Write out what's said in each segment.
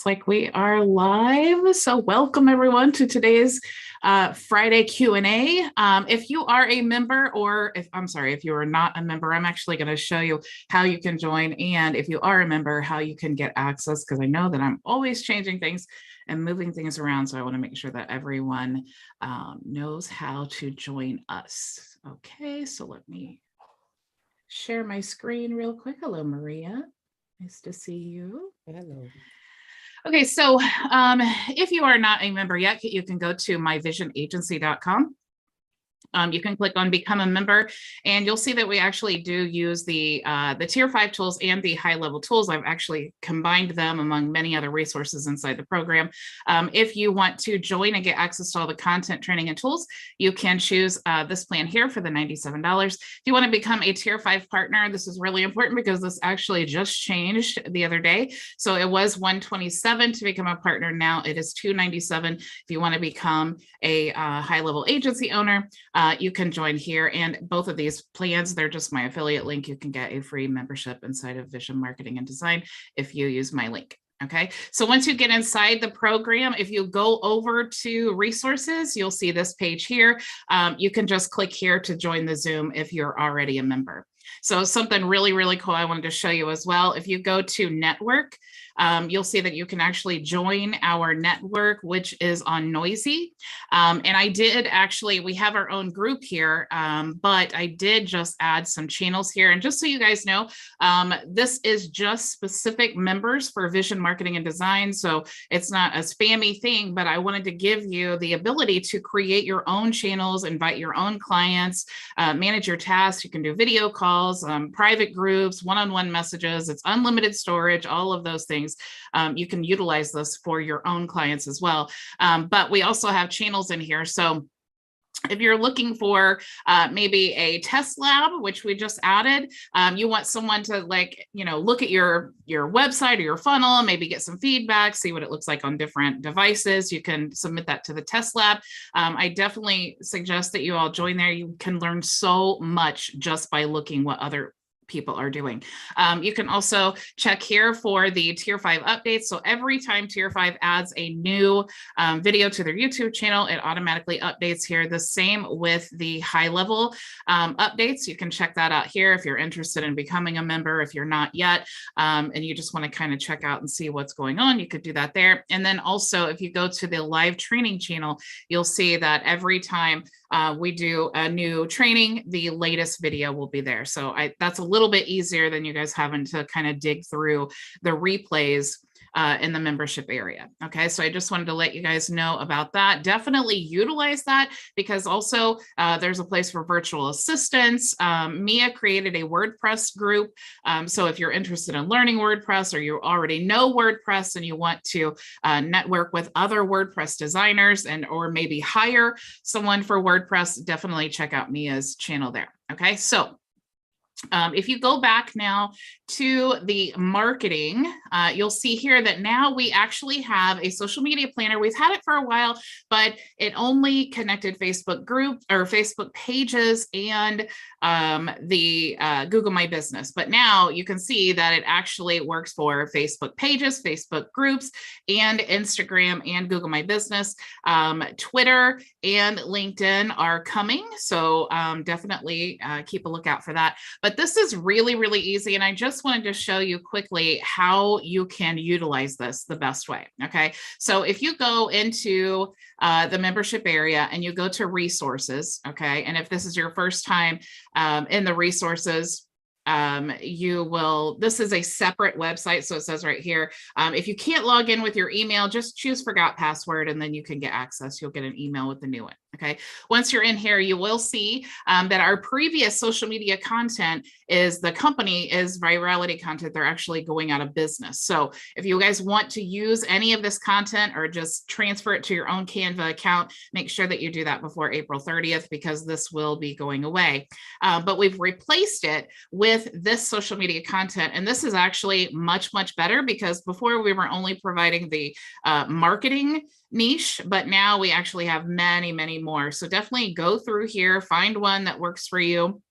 Like we are live. So welcome everyone to today's Friday Q&A. If you are a member or if you are not a member, I'm actually going to show you how you can join. And if you are a member, how you can get access, because I know that I'm always changing things and moving things around. So I want to make sure that everyone knows how to join us. Okay, so let me share my screen real quick. Hello, Maria. Nice to see you. Hello. Okay, so if you are not a member yet, you can go to myvisionagency.com. You can click on become a member and you'll see that we actually do use the tier 5 tools and the high level tools. I've actually combined them among many other resources inside the program. If you want to join and get access to all the content, training, and tools, you can choose this plan here for the $97. If you want to become a tier 5 partner, this is really important because this actually just changed the other day. So it was $127 to become a partner. Now it is $297 if you want to become a high level agency owner. You can join here, and both of these plans, they're just my affiliate link. You can get a free membership inside of Vision Marketing and Design if you use my link. Okay, so once you get inside the program, if you go over to resources, you'll see this page here. You can just click here to join the Zoom if you're already a member. So something really, really cool I wanted to show you as well. If you go to network, you'll see that you can actually join our network, which is on Noisy. And I did actually, we have our own group here, but I did just add some channels here. And just so you guys know, this is just specific members for Vision Marketing and Design. So it's not a spammy thing, but I wanted to give you the ability to create your own channels, invite your own clients, manage your tasks. You can do video calls, private groups, one-on-one messages. It's unlimited storage, all of those things. You can utilize this for your own clients as well. But we also have channels in here. So if you're looking for maybe a test lab, which we just added, you want someone to look at your website or your funnel, maybe get some feedback, see what it looks like on different devices. You can submit that to the test lab. I definitely suggest that you all join there. You can learn so much just by looking what other people are doing. You can also check here for the tier 5 updates. So every time tier 5 adds a new video to their YouTube channel, it automatically updates here. The same with the high level updates. You can check that out here if you're interested in becoming a member. If you're not yet, and you just want to kind of check out and see what's going on, you could do that there. And then also if you go to the live training channel, you'll see that every time we do a new training, the latest video will be there. So that's a little bit easier than you guys having to kind of dig through the replays in the membership area. Okay, so I just wanted to let you guys know about that. Definitely utilize that because also there's a place for virtual assistants. Mia created a WordPress group. So if you're interested in learning WordPress or you already know WordPress and you want to network with other WordPress designers or maybe hire someone for WordPress, definitely check out Mia's channel there. Okay, so if you go back now to the marketing, you'll see here that now we actually have a social media planner. We've had it for a while, but it only connected Facebook group or Facebook pages and the Google My Business. But now you can see that it actually works for Facebook pages, Facebook groups, and Instagram and Google My Business. Twitter and LinkedIn are coming. So definitely keep a lookout for that. But this is really, really easy. And I just wanted to show you quickly how you can utilize this the best way. Okay. So if you go into the membership area and you go to resources, okay. And if this is your first time in the resources, this is a separate website. So it says right here, if you can't log in with your email, just choose forgot password and then you can get access. You'll get an email with the new one. Okay. Once you're in here, you will see that our previous social media content is the company is virality content. They're actually going out of business. So if you guys want to use any of this content or just transfer it to your own Canva account, make sure that you do that before April 30th because this will be going away. But we've replaced it with this social media content. And this is actually much, much better because before we were only providing the marketing niche, but now we actually have many, many more. So definitely go through here, find one that works for you.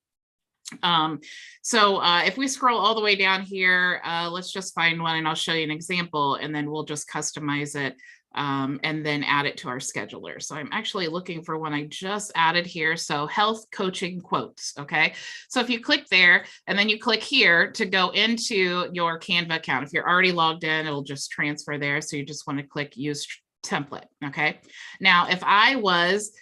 If we scroll all the way down here, let's just find one and I'll show you an example, and then we'll just customize it and then add it to our scheduler. So I'm actually looking for one I just added here. So health coaching quotes. Okay. So if you click there and then you click here to go into your Canva account, if you're already logged in, it'll just transfer there. So you just want to click use template. Okay. Now, if I was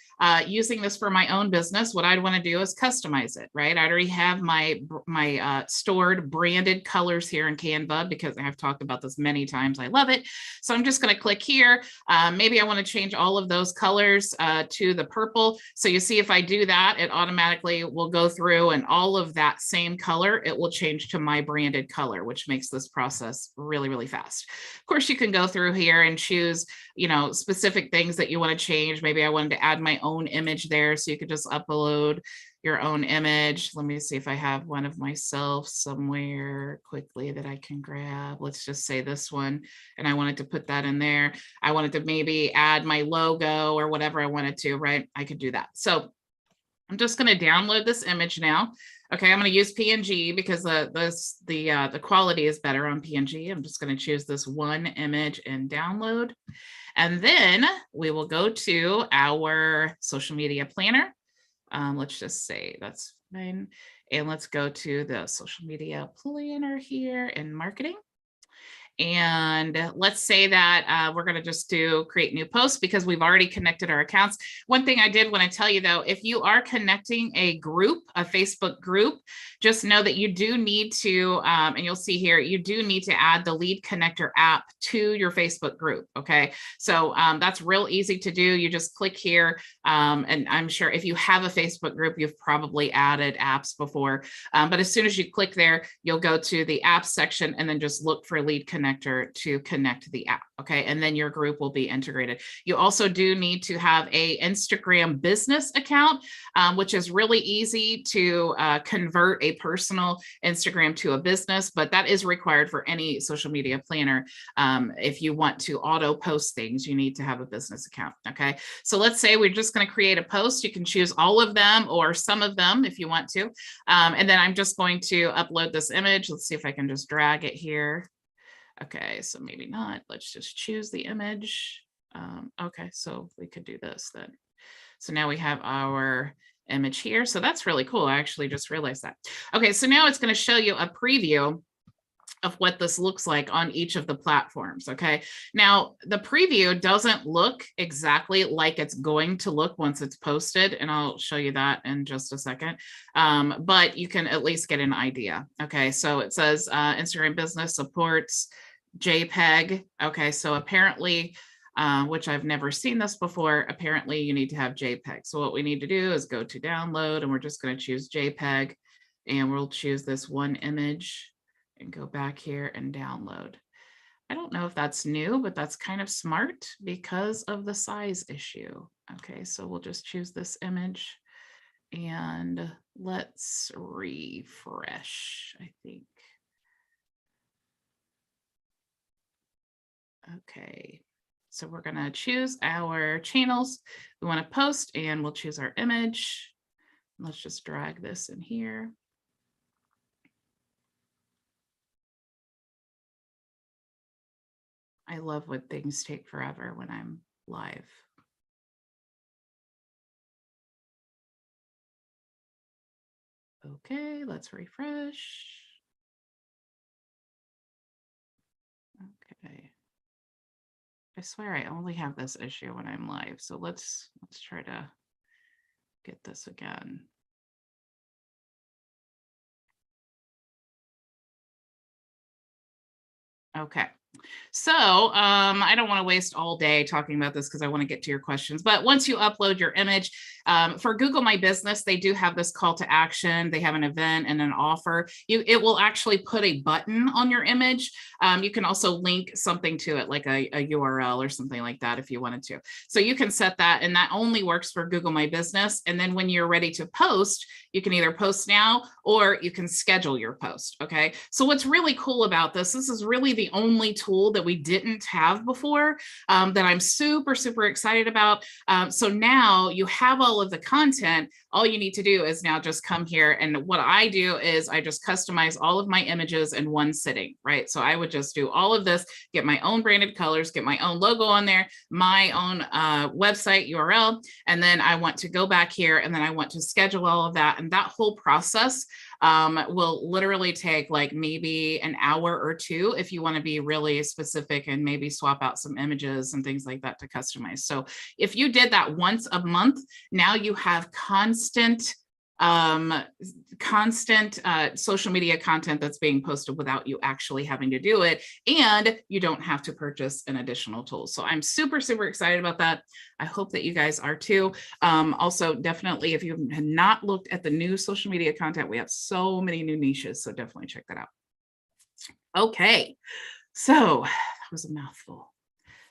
using this for my own business, what I'd want to do is customize it, right? I already have my stored branded colors here in Canva because I've talked about this many times. I love it. So I'm just going to click here. Maybe I want to change all of those colors to the purple. So you see, if I do that, it automatically will go through and all of that same color, it will change to my branded color, which makes this process really, really fast. Of course, you can go through here and choose, specific things that you want to change. Maybe I wanted to add my own image there, so you could just upload your own image. Let me see if I have one of myself somewhere quickly that I can grab. Let's just say this one, and I wanted to put that in there. I wanted to maybe add my logo or whatever I wanted to, right? I could do that. So I'm just going to download this image now. Okay, I'm going to use PNG because the quality is better on PNG. I'm just going to choose this one image and download. And then we will go to our social media planner. Let's just say that's fine. And let's go to the social media planner here in marketing. And let's say that we're going to just create new posts because we've already connected our accounts. One thing I did want to tell you, though, if you are connecting a group, a Facebook group, just know that you do need to, and you'll see here, you do need to add the lead connector app to your Facebook group. Okay. So that's real easy to do. You just click here. And I'm sure if you have a Facebook group, you've probably added apps before. But as soon as you click there, you'll go to the apps section and then just look for lead connector to connect the app. Okay. And then your group will be integrated. You also do need to have a Instagram business account, which is really easy to convert a personal Instagram to a business, but that is required for any social media planner. If you want to auto post things, you need to have a business account. Okay. So let's say we're just going to create a post. You can choose all of them or some of them if you want to. And then I'm just going to upload this image. Let's see if I can just drag it here. Okay, so maybe not. Let's just choose the image. Okay, so we could do this then. So now we have our image here. So that's really cool. I actually just realized that. Okay, so now it's going to show you a preview of what this looks like on each of the platforms. Okay, now the preview doesn't look exactly like it's going to look once it's posted, and I'll show you that in just a second. But you can at least get an idea. Okay, so it says Instagram business supports JPEG. Okay, so apparently, which I've never seen this before, apparently you need to have JPEG. So what we need to do is go to download, and we're just going to choose JPEG, and we'll choose this one image and go back here and download. I don't know if that's new, but that's kind of smart because of the size issue. Okay, so we'll just choose this image and let's refresh, I think. Okay, so we're going to choose our channels we want to post, and we'll choose our image. Let's just drag this in here. I love when things take forever when I'm live. Okay, let's refresh. Okay. I swear I only have this issue when I'm live. So let's try to get this again. Okay. So I don't want to waste all day talking about this because I want to get to your questions. But once you upload your image, for Google My Business, they do have this call to action. They have an event and an offer. It will actually put a button on your image. You can also link something to it, like a URL or something like that if you wanted to. So you can set that, and that only works for Google My Business. And then when you're ready to post, you can either post now or you can schedule your post. Okay. So what's really cool about this is really the only tool that we didn't have before that I'm super, super excited about. So now you have all of the content. All you need to do is now just come here. And what I do is I just customize all of my images in one sitting, right? So I would just do all of this, get my own branded colors, get my own logo on there, my own website URL. And then I want to go back here and then I want to schedule all of that. And that whole process will literally take like maybe an hour or two if you want to be really specific and maybe swap out some images and things like that to customize. So if you did that once a month, now you have constant social media content that's being posted without you actually having to do it, and you don't have to purchase an additional tool. So I'm super, super excited about that. I hope that you guys are too. Also, definitely, if you have not looked at the new social media content, we have so many new niches, so definitely check that out. Okay, so that was a mouthful.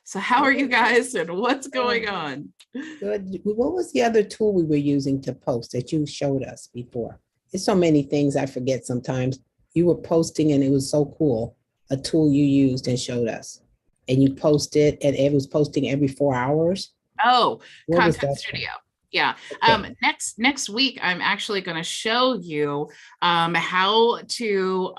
So how are you guys and what's going on? Good. What was the other tool we were using to post that you showed us before? There's so many things I forget sometimes. You were posting and it was so cool. A tool you used and showed us. And you posted and it was posting every 4 hours. Oh, What Content Studio. Yeah. Okay. Next week, I'm actually going to show you how to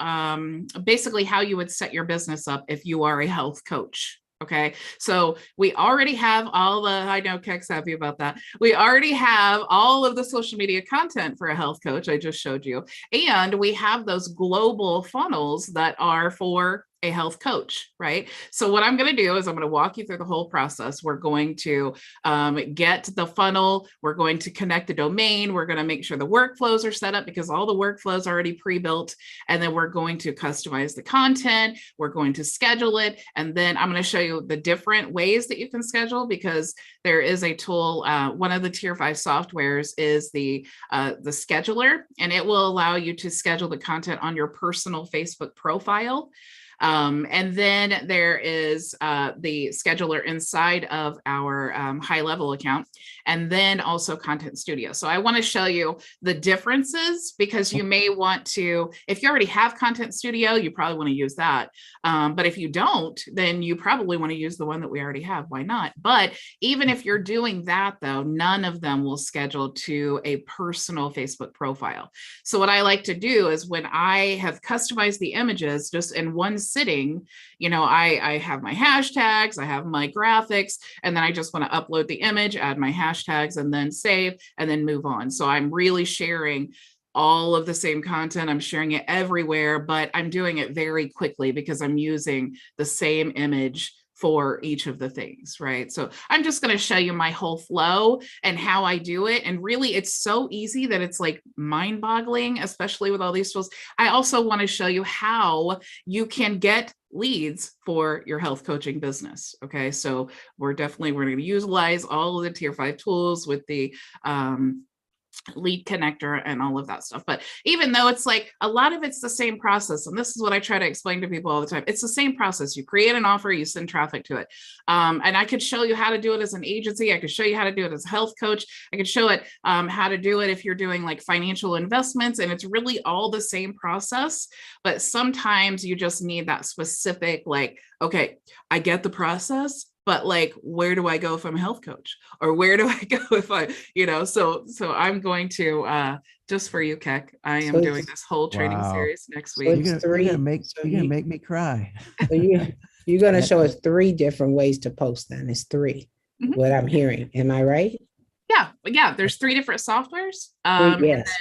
basically how you would set your business up if you are a health coach. Okay, so we already have all the, I know Keck's happy about that. We already have all of the social media content for a health coach. I just showed you. And we have those global funnels that are for a health coach, right? So what I'm going to do is I'm going to walk you through the whole process. We're going to get the funnel. We're going to connect the domain. We're going to make sure the workflows are set up because all the workflows are already pre-built. And then we're going to customize the content. We're going to schedule it. And then I'm going to show you the different ways that you can schedule because there is a tool. One of the tier 5 softwares is the scheduler, and it will allow you to schedule the content on your personal Facebook profile. And then there is the scheduler inside of our HighLevel account, and then also Content Studio. So I want to show you the differences because you may want to, if you already have Content Studio, you probably want to use that. But if you don't, then you probably want to use the one that we already have. Why not? But even if you're doing that, though, none of them will schedule to a personal Facebook profile. So what I like to do is when I have customized the images just in one sitting, you know, I have my hashtags, I have my graphics, and then I just want to upload the image, add my hashtags, and then save, and then move on. So I'm really sharing all of the same content. I'm sharing it everywhere, but I'm doing it very quickly because I'm using the same image for each of the things, right? So I'm just going to show you my whole flow and how I do it. And really, it's so easy that it's like mind-boggling, especially with all these tools. I also want to show you how you can get leads for your health coaching business. Okay, so we're going to utilize all of the tier 5 tools with the lead connector and all of that stuff. But even though it's like a lot of it's the same process, and this is what I try to explain to people all the time, it's the same process. You create an offer, you send traffic to it. And I could show you how to do it as an agency. I could show you how to do it as a health coach. I could show it how to do it if you're doing like financial investments, and it's really all the same process. But sometimes you just need that specific, like, okay, I get the process, but like, where do I go if I'm a health coach? Or where do I go if I, you know, so I'm going to, just for you, Keck, I am doing this whole training series next week. You're gonna make me cry. So you're going to show us 3 different ways to post then. It's 3, what I'm hearing. Am I right? Yeah. There's 3 different softwares. Yes.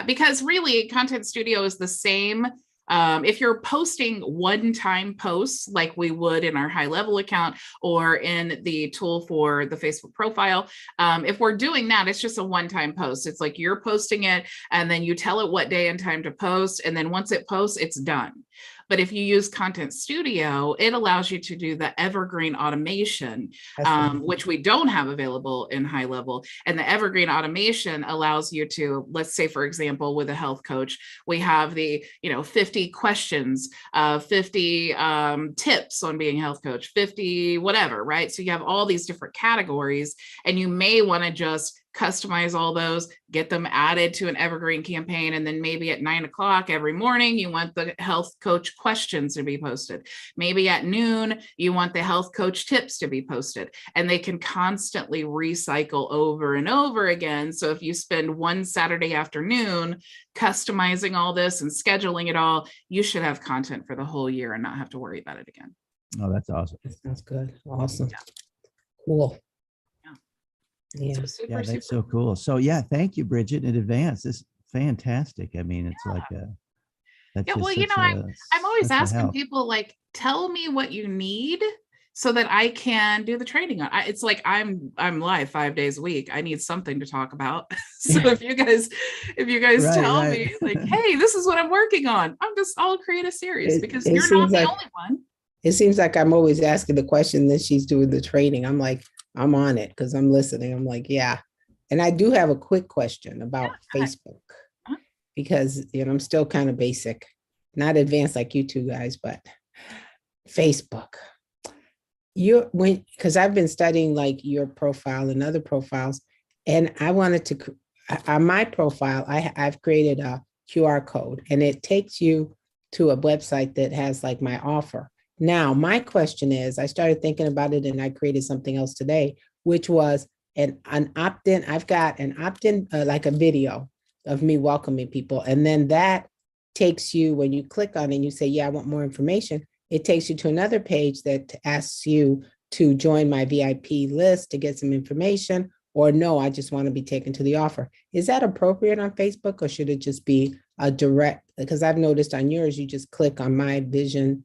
Because really Content Studio is the same. If you're posting one-time posts like we would in our HighLevel account or in the tool for the Facebook profile, if we're doing that, it's just a one-time post. It's like you're posting it and then you tell it what day and time to post. And then once it posts, it's done. But if you use Content Studio, it allows you to do the evergreen automation, which we don't have available in HighLevel. And the evergreen automation allows you to, let's say, for example, with a health coach, we have the 50 questions, 50 tips on being a health coach, 50 whatever, right? So you have all these different categories, and you may want to just customize all those, get them added to an evergreen campaign. And then maybe at 9 o'clock every morning, you want the health coach questions to be posted. Maybe at noon, you want the health coach tips to be posted, and they can constantly recycle over and over again. So if you spend one Saturday afternoon customizing all this and scheduling it all, you should have content for the whole year and not have to worry about it again. Oh, that's awesome. That sounds good. Awesome. Cool. Yeah. So super, Yeah, that's super so cool. So yeah, thank you, Bridget, in advance. This is fantastic. I mean, it's like that's yeah. just Well, you know, I'm always asking people, like, tell me what you need so that I can do the training. It's like I'm live 5 days a week. I need something to talk about. So if you guys tell me, like, hey, this is what I'm working on, I'll create a series, because you're not the only one. It seems like I'm always asking the question that she's doing the training. I'm like, I'm on it because I'm listening. I'm like, yeah. And I do have a quick question about Facebook, because, you know, I'm still kind of basic, not advanced like you two guys, but Facebook. Because I've been studying like your profile and other profiles, and I wanted to, on my profile, I've created a QR code, and it takes you to a website that has like my offer. Now, my question is, I started thinking about it and I created something else today, which was an opt-in. I've got an opt-in, like a video of me welcoming people. And then that takes you, when you click on it and you say, yeah, I want more information, it takes you to another page that asks you to join my VIP list to get some information, or no, I just want to be taken to the offer. Is that appropriate on Facebook, or should it just be a direct? Because I've noticed on yours, you just click on my vision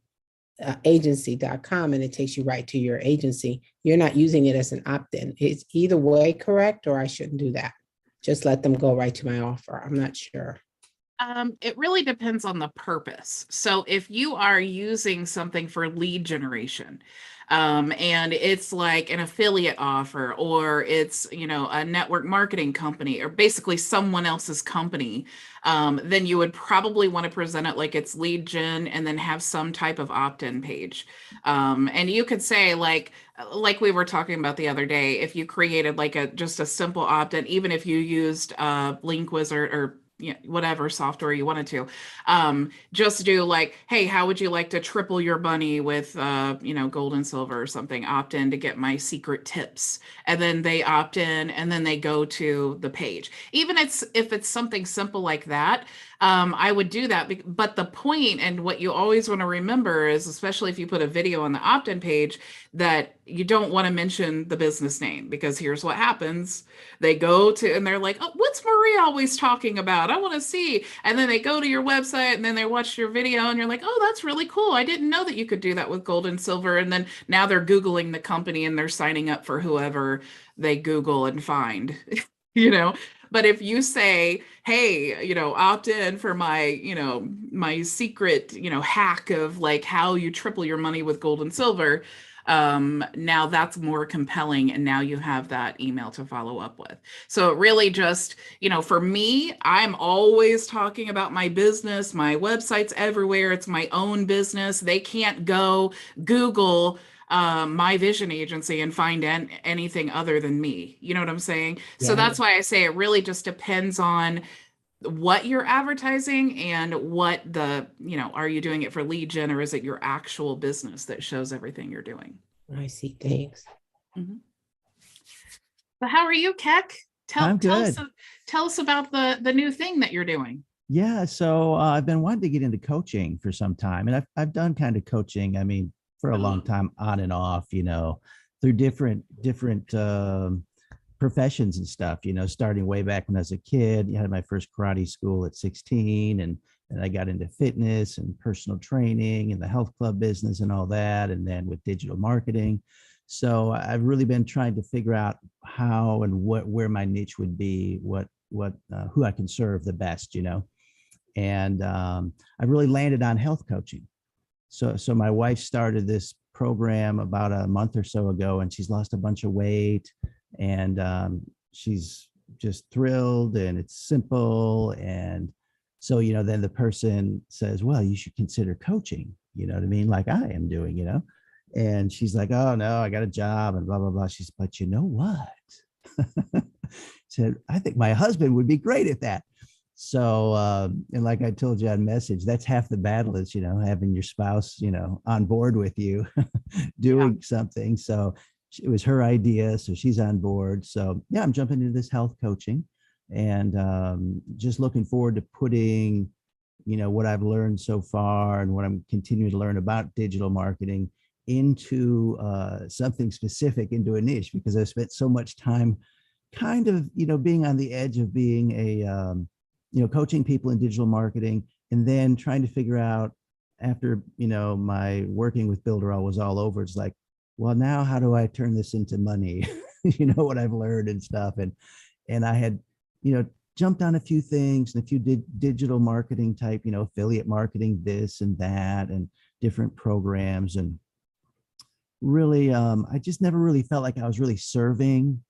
agency.com and it takes you right to your agency. You're not using it as an opt-in. It's either way correct, or I shouldn't do that. Just let them go right to my offer. I'm not sure. It really depends on the purpose. So if you are using something for lead generation, and it's like an affiliate offer, or it's, you know, a network marketing company, or basically someone else's company, then you would probably want to present it like it's lead gen, and then have some type of opt-in page. And you could say, like we were talking about the other day, if you created like just a simple opt-in, even if you used Link Wizard or whatever software you wanted to, just do like, hey, how would you like to triple your money with gold and silver or something? Opt in to get my secret tips. And then they opt in, and then they go to the page. Even if it's something simple like that, I would do that. But the point, and what you always want to remember is, especially if you put a video on the opt-in page, that you don't want to mention the business name, because here's what happens. They go to, and they're like, oh, what's Marie always talking about? I want to see. And then they go to your website, and then they watch your video, and you're like, oh, that's really cool. I didn't know that you could do that with gold and silver. And then now they're Googling the company, and they're signing up for whoever they Google and find, But if you say, hey, opt in for my, my secret, hack of like how you triple your money with gold and silver, now that's more compelling. And now you have that email to follow up with. So it really just, for me, I'm always talking about my business. My website's everywhere. It's my own business. They can't go Google my vision agency and find anything other than me. You know what I'm saying? Yeah. So that's why I say it really just depends on what you're advertising and what are you doing it for lead gen, or is it your actual business that shows everything you're doing? I see. Thanks. Mm-hmm. So how are you, Keck? I'm good. Tell us about the new thing that you're doing. Yeah. So I've been wanting to get into coaching for some time, and I've done kind of coaching. I mean, for a long time, on and off, through different professions and stuff, starting way back when I was a kid. I had my first karate school at 16, and I got into fitness and personal training and the health club business and all that, and then with digital marketing. So I've really been trying to figure out how and where my niche would be, who I can serve the best, and I really landed on health coaching. So my wife started this program about a month or so ago, and she's lost a bunch of weight, and she's just thrilled, and it's simple. And so, then the person says, well, you should consider coaching, you know what I mean? Like I am doing, and she's like, oh no, I got a job and blah, blah, blah. She's, but you know what? said, I think my husband would be great at that. So, and like I told you on message, that's half the battle is, having your spouse, on board with you doing something. So it was her idea. So she's on board. So yeah, I'm jumping into this health coaching and just looking forward to putting, what I've learned so far and what I'm continuing to learn about digital marketing into something specific, into a niche, because I spent so much time kind of, being on the edge of being a, coaching people in digital marketing, and then trying to figure out after, my working with Builderall was all over, it's like, well, now how do I turn this into money? What I've learned and stuff. And I had, jumped on a few things and a few digital marketing type, affiliate marketing, this and that, and different programs. And really, I just never really felt like I was really serving,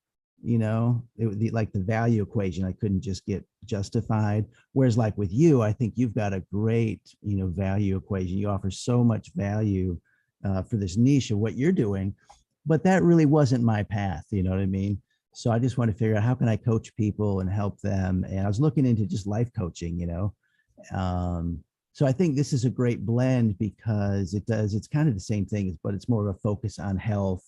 it would be like the value equation. I couldn't just get justified. Whereas like with you, I think you've got a great, value equation. You offer so much value for this niche of what you're doing, but that really wasn't my path. You know what I mean? So I just want to figure out how can I coach people and help them. And I was looking into just life coaching, so I think this is a great blend because it's kind of the same thing, but it's more of a focus on health.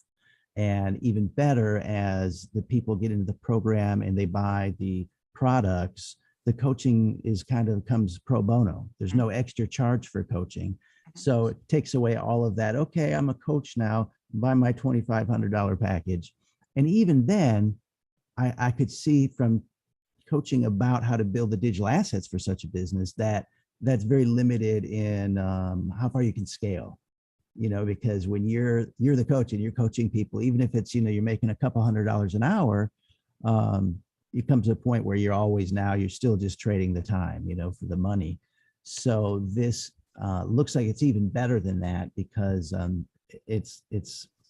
And even better, as the people get into the program and they buy the products, the coaching comes pro bono. There's no extra charge for coaching. So it takes away all of that. Okay, I'm a coach now, buy my $2,500 package. And even then, I could see from coaching about how to build the digital assets for such a business that's very limited in how far you can scale. Because when you're the coach and you're coaching people, even if it's, you're making a couple $100 an hour, it comes to a point where you're still just trading the time, for the money. So this looks like it's even better than that because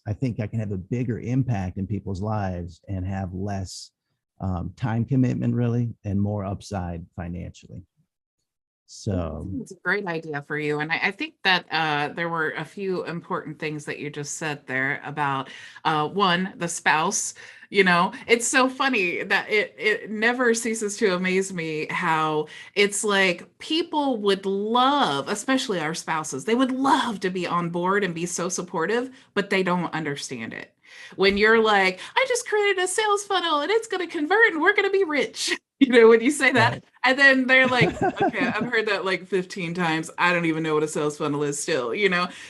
I think I can have a bigger impact in people's lives and have less time commitment really, and more upside financially. So it's a great idea for you. And I think that there were a few important things that you just said there about one, the spouse. It's so funny that it never ceases to amaze me how it's like people would love, especially our spouses, they would love to be on board and be so supportive, but they don't understand it. When you're like, I just created a sales funnel and it's going to convert and we're going to be rich. When you say that, right. And then they're like, okay, I've heard that like 15 times. I don't even know what a sales funnel is still,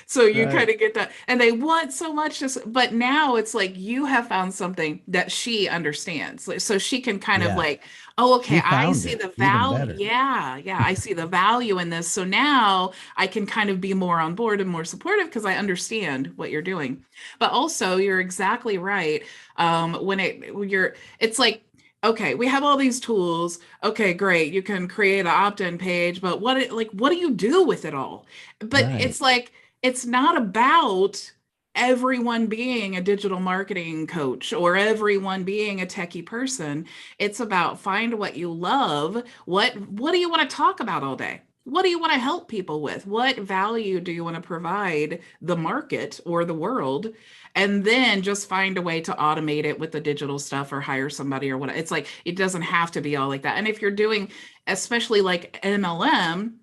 So you Right. kind of get that. And they want so much, but now it's like you have found something that she understands. So she can kind of Yeah. like, oh, okay, She I found see it the even value. better. Yeah, I see the value in this. So now I can kind of be more on board and more supportive because I understand what you're doing. But also, you're exactly right. It's like, okay, we have all these tools. Okay, great. You can create an opt-in page, but what do you do with it all? But Right. it's like, it's not about everyone being a digital marketing coach or everyone being a techie person. It's about find what you love. What do you want to talk about all day? What do you want to help people with? What value do you want to provide the market or the world? And then just find a way to automate it with the digital stuff or hire somebody or what. It's like, it doesn't have to be all like that. And if you're doing, especially like MLM,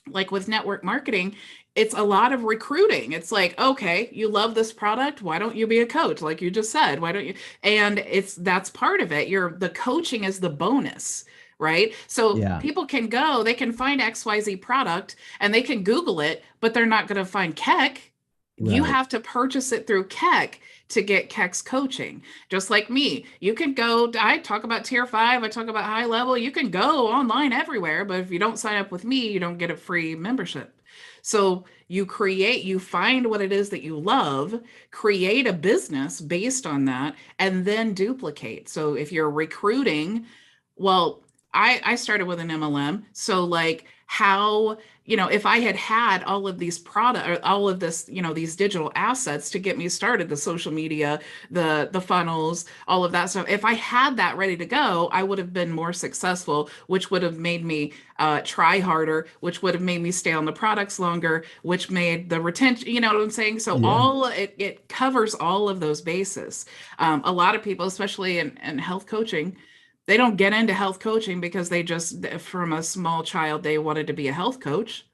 like with network marketing, it's a lot of recruiting. It's like, okay, you love this product. Why don't you be a coach? Like you just said, why don't you? And that's part of it. The coaching is the bonus, right? So Yeah. people they can find XYZ product and they can Google it, but they're not going to find Keck. You Right. have to purchase it through Keck to get Keck's coaching. Just like me, you can go, I talk about tier 5, I talk about HighLevel. You can go online everywhere, but if you don't sign up with me, you don't get a free membership. So you find what it is that you love, create a business based on that, and then duplicate. So if you're recruiting, well, I started with an MLM. So like how, if I had all of these all of this, these digital assets to get me started, the social media, the funnels, all of that stuff, if I had that ready to go, I would have been more successful, which would have made me try harder, which would have made me stay on the products longer, which made the retention, you know what I'm saying? So Yeah. it covers all of those bases. A lot of people, especially in health coaching, They don't get into health coaching because they just, from a small child, they wanted to be a health coach.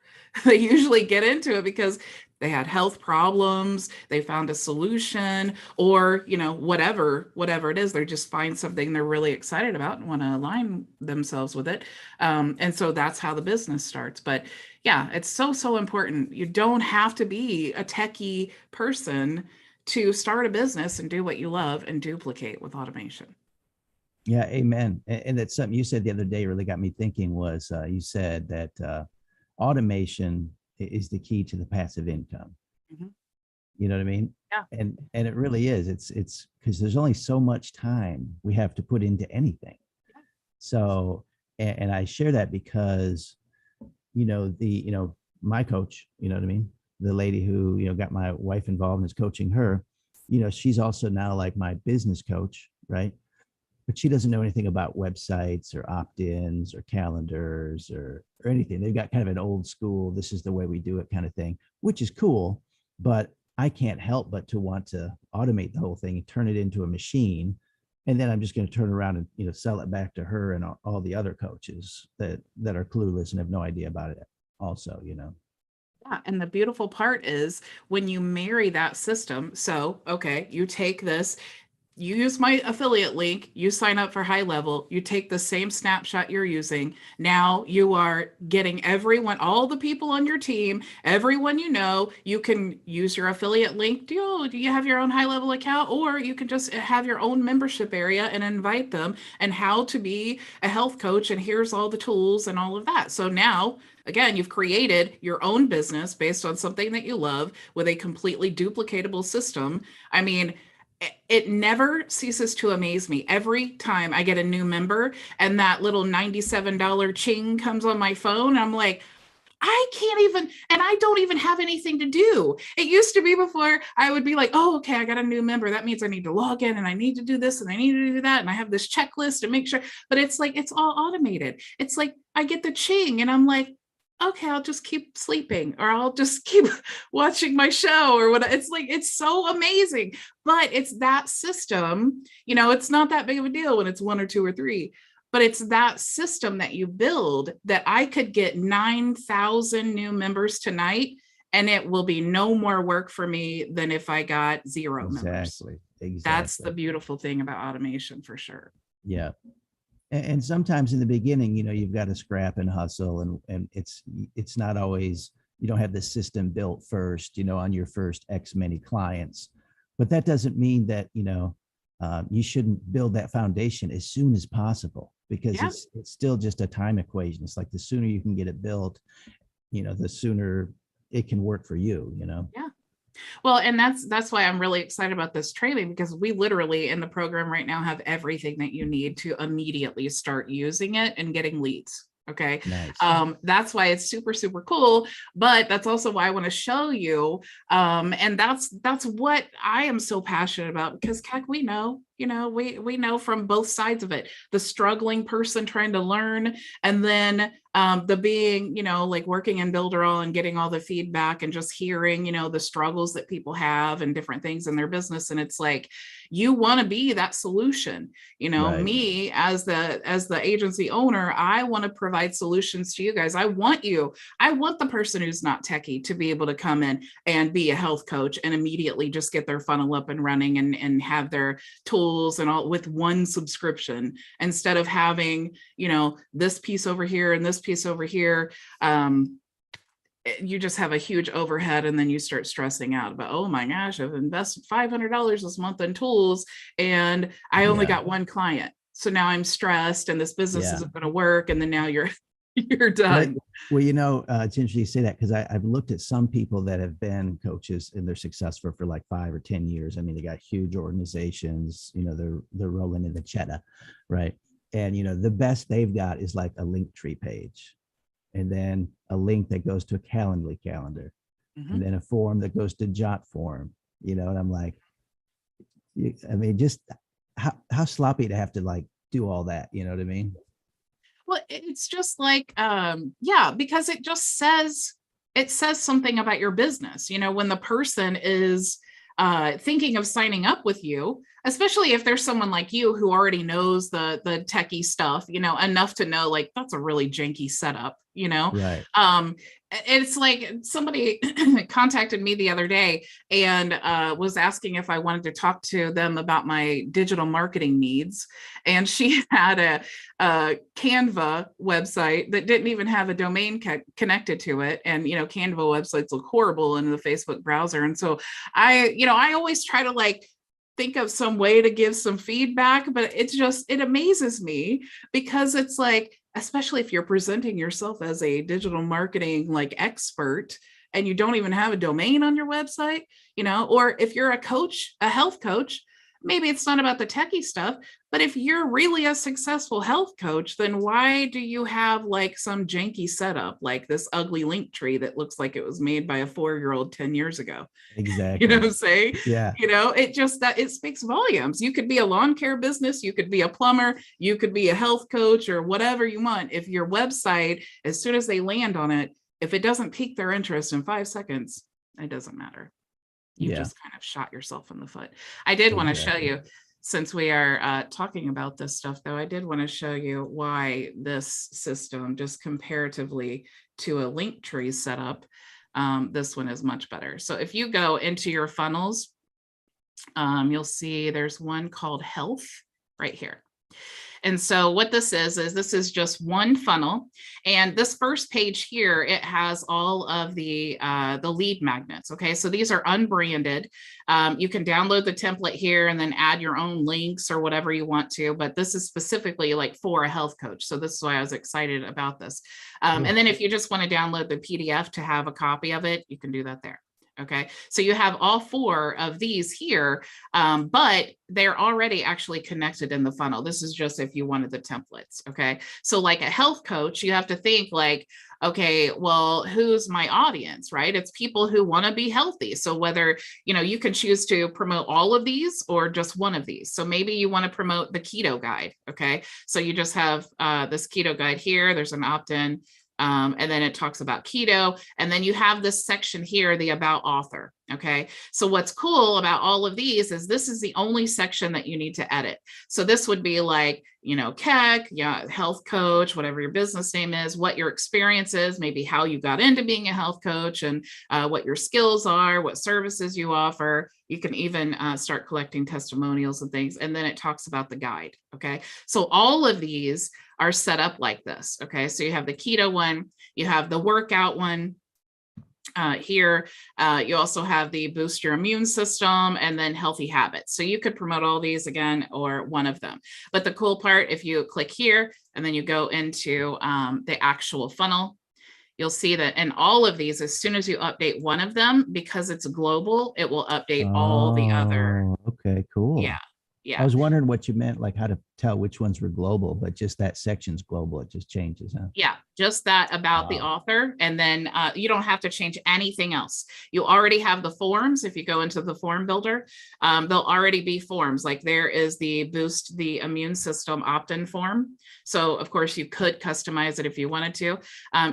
They usually get into it because they had health problems, they found a solution, or, whatever it is, they just find something they're really excited about and want to align themselves with it. And so that's how the business starts. But yeah, it's so important. You don't have to be a techie person to start a business and do what you love and duplicate with automation. Yeah, amen. And that's something you said the other day really got me thinking was you said that automation is the key to the passive income. Mm-hmm. You know what I mean? Yeah. And it really is. It's because there's only so much time we have to put into anything. So, and I share that because, my coach, you know what I mean? The lady who, got my wife involved and is coaching her, she's also now like my business coach, right? But she doesn't know anything about websites or opt-ins or calendars or anything. They've got kind of an old school, this is the way we do it kind of thing, which is cool. But I can't help but to want to automate the whole thing and turn it into a machine. And then I'm just going to turn around and, sell it back to her and all the other coaches that are clueless and have no idea about it also, Yeah, and the beautiful part is when you marry that system. So, okay, you take this, you use my affiliate link, you sign up for HighLevel, you take the same snapshot you're using. Now you are getting everyone, all the people on your team, everyone you can use your affiliate link. Do you have your own HighLevel account? Or you can just have your own membership area and invite them and how to be a health coach. And here's all the tools and all of that. So now, again, you've created your own business based on something that you love with a completely duplicatable system. I mean, it never ceases to amaze me every time I get a new member and that little $97 ching comes on my phone. I'm like, I can't even, and I don't even have anything to do. It used to be before I would be like, oh, okay, I got a new member. That means I need to log in and I need to do this and I need to do that. And I have this checklist to make sure, but it's like, it's all automated. It's like, I get the ching and I'm like, okay, I'll just keep sleeping or I'll just keep watching my show or what. It's like, it's so amazing, but it's that system, it's not that big of a deal when it's one or two or three, but it's that system that you build that I could get 9,000 new members tonight and it will be no more work for me than if I got zero members. Exactly. That's the beautiful thing about automation for sure. Yeah. And sometimes in the beginning, you've got to scrap and hustle and it's not always, you don't have the system built first, on your first X many clients, but that doesn't mean that, you shouldn't build that foundation as soon as possible because it's still just a time equation. It's like the sooner you can get it built, the sooner it can work for you, Yeah. Well, and that's why I'm really excited about this training because we literally in the program right now have everything that you need to immediately start using it and getting leads. Okay. Nice. That's why it's super, super cool. But that's also why I want to show you. And that's what I am so passionate about because heck, we know, we know from both sides of it, the struggling person trying to learn and then the being, like working in Builderall and getting all the feedback and just hearing, the struggles that people have and different things in their business. And it's like, you want to be that solution, Right. Me as the agency owner, I want to provide solutions to you guys. I want the person who's not techie to be able to come in and be a health coach and immediately just get their funnel up and running and have their tools and all with one subscription instead of having, this piece over here and this piece over here. You just have a huge overhead and then you start stressing out about, oh my gosh, I've invested $500 this month in tools and I only got one client. So now I'm stressed and this business isn't going to work. And then now you're done. Well, it's interesting you say that because I've looked at some people that have been coaches and they're successful for like 5 or 10 years. I mean, they got huge organizations, they're rolling in the cheddar, right? And, the best they've got is like a Linktree page and then a link that goes to a Calendly calendar and then a form that goes to Jot form, and I'm like, just how sloppy to have to like do all that, you know what I mean? Well, it's just like, because it says something about your business, when the person is thinking of signing up with you, especially if there's someone like you who already knows the techie stuff, enough to know like that's a really janky setup, Right. It's like somebody contacted me the other day and was asking if I wanted to talk to them about my digital marketing needs. And she had a Canva website that didn't even have a domain connected to it. And, Canva websites look horrible in the Facebook browser. And so I always try to like think of some way to give some feedback, but it amazes me because it's like, especially if you're presenting yourself as a digital marketing like expert and you don't even have a domain on your website, or if you're a coach, a health coach, maybe it's not about the techie stuff, but if you're really a successful health coach, then why do you have like some janky setup, like this ugly link tree that looks like it was made by a 4-year-old 10 years ago? Exactly. You know what I'm saying? Yeah. It speaks volumes. You could be a lawn care business, you could be a plumber, you could be a health coach or whatever you want. If your website, as soon as they land on it, if it doesn't pique their interest in 5 seconds, it doesn't matter. You just kind of shot yourself in the foot. I did want to show you, since we are talking about this stuff, though, I did want to show you why this system, just comparatively to a link tree setup, this one is much better. So if you go into your funnels, you'll see there's one called health right here. And so what this is just one funnel. And this first page here, it has all of the lead magnets. Okay, so these are unbranded. You can download the template here and then add your own links or whatever you want to, but this is specifically like for a health coach. So this is why I was excited about this. And then if you just want to download the PDF to have a copy of it, you can do that there. Okay, so you have all 4 of these here, but they're already actually connected in the funnel. This is just if you wanted the templates. Okay, so like a health coach, you have to think like, okay, well, who's my audience, right? It's people who want to be healthy. So whether, you can choose to promote all of these or just one of these. So maybe you want to promote the keto guide. Okay, so you just have this keto guide here. There's an opt-in. And then it talks about keto. And then you have this section here, the about author. Okay. So what's cool about all of these is this is the only section that you need to edit. So this would be like, KEC, health coach, whatever your business name is, what your experience is, maybe how you got into being a health coach and what your skills are, what services you offer. You can even start collecting testimonials and things. And then it talks about the guide. Okay. So all of these are set up like this. Okay. So you have the keto one, you have the workout one. Here, you also have the boost your immune system and then healthy habits. So you could promote all these again or one of them. But the cool part, if you click here and then you go into the actual funnel, you'll see that in all of these, as soon as you update one of them, because it's global, it will update all the other. Okay, cool. Yeah. I was wondering what you meant, like how to tell which ones were global, but just that section's global. It just changes, huh? Yeah, just that about the author. And then you don't have to change anything else. You already have the forms. If you go into the form builder, there'll already be forms. Like there is the boost the immune system opt-in form. So of course you could customize it if you wanted to.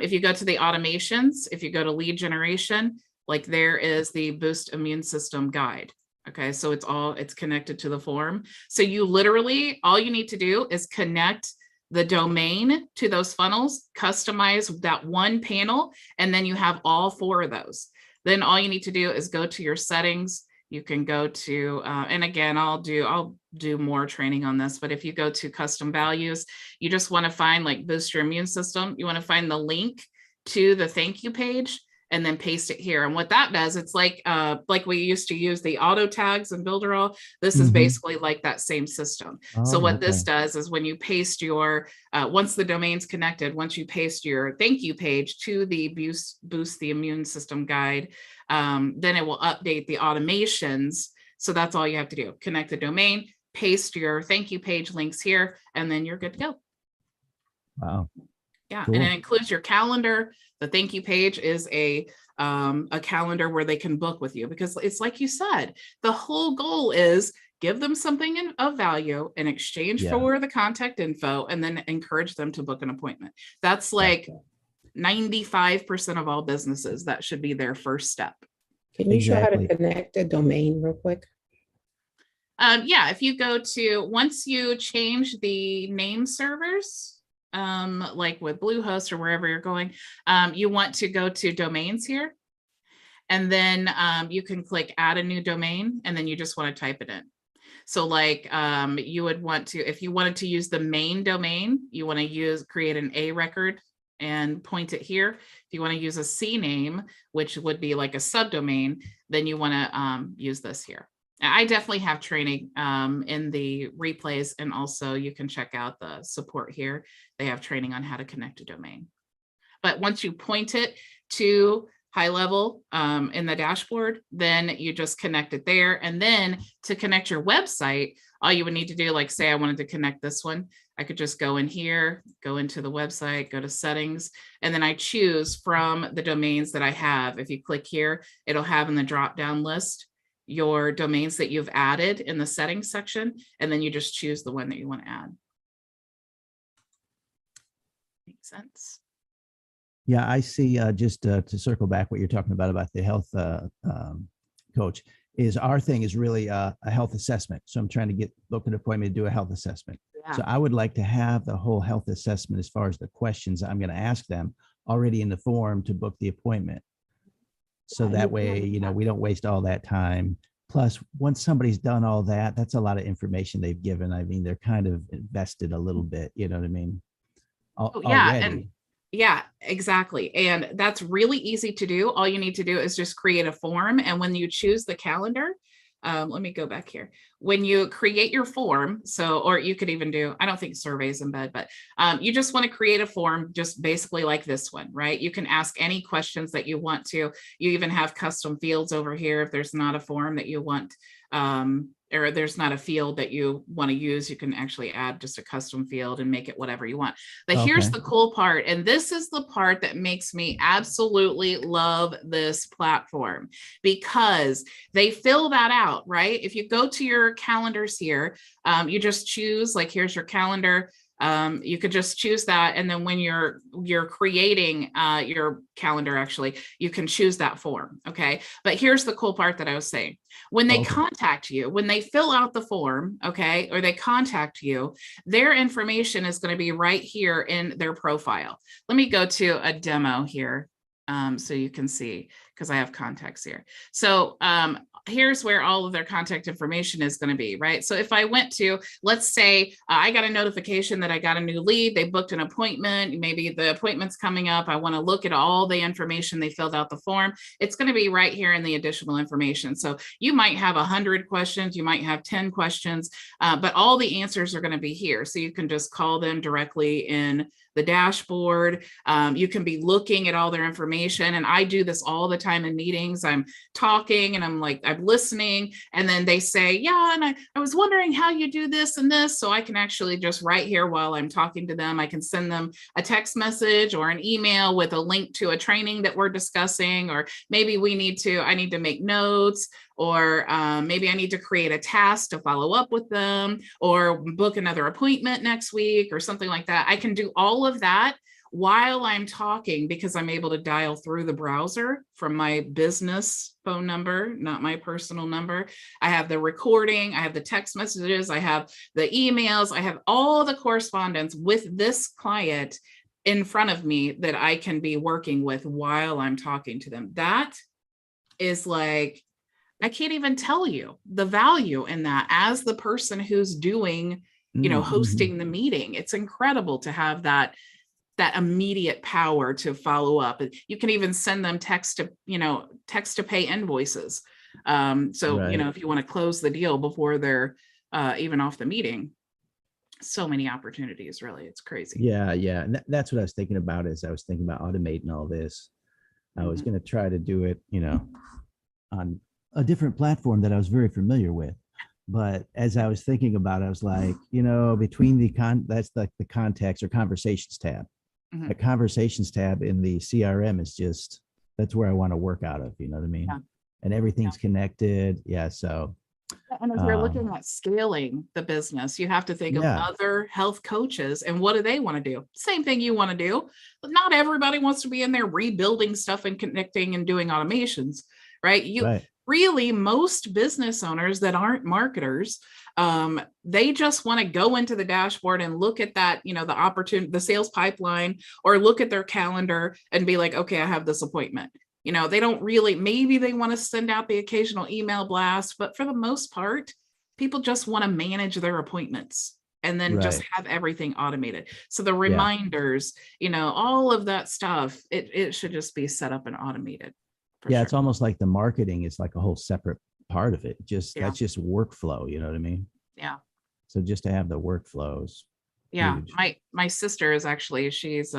If you go to the automations, if you go to lead generation, like there is the boost immune system guide. Okay, so it's connected to the form. So you literally, all you need to do is connect the domain to those funnels, customize that one panel, and then you have all 4 of those. Then all you need to do is go to your settings. You can go to, and again, I'll do more training on this, but if you go to custom values, you just want to find like boost your immune system. You want to find the link to the thank you page and then paste it here. And what that does, it's like we used to use the auto tags in Builderall. This is basically like that same system. So what this does is when you paste your, once the domain's connected, once you paste your thank you page to the boost the immune system guide, then it will update the automations. So that's all you have to do. Connect the domain, paste your thank you page links here, and then you're good to go. Wow. Yeah, cool. And it includes your calendar. The thank you page is a calendar where they can book with you, because it's like you said, the whole goal is give them something of value in exchange for the contact info, and then encourage them to book an appointment. That's like 95% of all businesses. That should be their first step. Can you show how to Exactly. connect a domain real quick? Yeah, if you go to, once you change the name servers, like with Bluehost or wherever you're going, you want to go to domains here. And then you can click add a new domain, and then you just want to type it in. So like you would want to, if you wanted to use the main domain, you want to create an A record and point it here. If you want to use a C name, which would be like a subdomain, then you want to use this here. I definitely have training in the replays, and also you can check out the support here. They have training on how to connect a domain. But once you point it to HighLevel in the dashboard, then you just connect it there. And then to connect your website, all you would need to do, like say I wanted to connect this one, I could just go in here, go into the website, go to settings, and then I choose from the domains that I have. If you click here, it'll have in the drop-down list your domains that you've added in the settings section, and then you just choose the one that you want to add. Makes sense. Yeah, I see. Just to circle back what you're talking about the health coach, is our thing is really a health assessment. So I'm trying to book an appointment to do a health assessment. Yeah. So I would like to have the whole health assessment as far as the questions I'm going to ask them already in the form to book the appointment. So that way, you know, we don't waste all that time. Plus, once somebody's done all that, that's a lot of information they've given. I mean, they're kind of invested a little bit, you know what I mean? Yeah, Already. and yeah, exactly. And that's really easy to do. All you need to do is just create a form. And when you choose the calendar, let me go back here. When you create your form, or you could even do, I don't think surveys embed, but you just want to create a form, just basically like this one, right? You can ask any questions that you want to. You even have custom fields over here. If there's not a form that you want, or there's not a field that you want to use, you can actually add just a custom field and make it whatever you want. But here's the cool part, and this is the part that makes me absolutely love this platform, because they fill that out, right? If you go to your calendars here, you just choose, like here's your calendar. You could just choose that, and then when you're creating your calendar, actually, you can choose that form. Okay, but here's the cool part that I was saying. When they contact you, when they fill out the form, okay, or they contact you, their information is going to be right here in their profile. Let me go to a demo here so you can see, because I have contacts here. So here's where all of their contact information is going to be, right? So if I went to, let's say I got a notification that I got a new lead, they booked an appointment, maybe the appointment's coming up, I want to look at all the information they filled out the form, it's going to be right here in the additional information. So you might have 100 questions, you might have 10 questions, but all the answers are going to be here. So you can just call them directly in the dashboard. You can be looking at all their information. And I do this all the time in meetings. I'm talking and I'm listening. And then they say, yeah, and I was wondering how you do this and this. So I can actually just right here while I'm talking to them, I can send them a text message or an email with a link to a training that we're discussing, or maybe I need to make notes, or maybe I need to create a task to follow up with them, or book another appointment next week or something like that. I can do all of that while I'm talking, because I'm able to dial through the browser from my business phone number, not my personal number. I have the recording, I have the text messages, I have the emails, I have all the correspondence with this client in front of me that I can be working with while I'm talking to them. That is like, I can't even tell you the value in that as the person who's doing, hosting the meeting. It's incredible to have that immediate power to follow up. You can even send them text to pay invoices. So, Right. If you want to close the deal before they're even off the meeting, so many opportunities, really. It's crazy. Yeah. And that's what I was thinking about, as I was thinking about automating all this. I was going to try to do it, on a different platform that I was very familiar with. But as I was thinking about it, I was like, between that's like the contacts or conversations tab. The conversations tab in the CRM is that's where I want to work out of, you know what I mean? Yeah. And everything's connected. Yeah. So. And if you're looking at scaling the business, you have to think of other health coaches and what do they want to do? Same thing you want to do, but not everybody wants to be in there rebuilding stuff and connecting and doing automations, right? Right. Really, most business owners that aren't marketers, they just want to go into the dashboard and look at that, the opportunity, the sales pipeline, or look at their calendar and be like, okay, I have this appointment. They don't really, maybe they want to send out the occasional email blast, but for the most part, people just want to manage their appointments and then just have everything automated. So the reminders, all of that stuff, it should just be set up and automated. Yeah, it's almost like the marketing is like a whole separate part of it. That's just workflow, you know what I mean? Yeah. So just to have the workflows. Yeah. Huge. My sister is actually, she's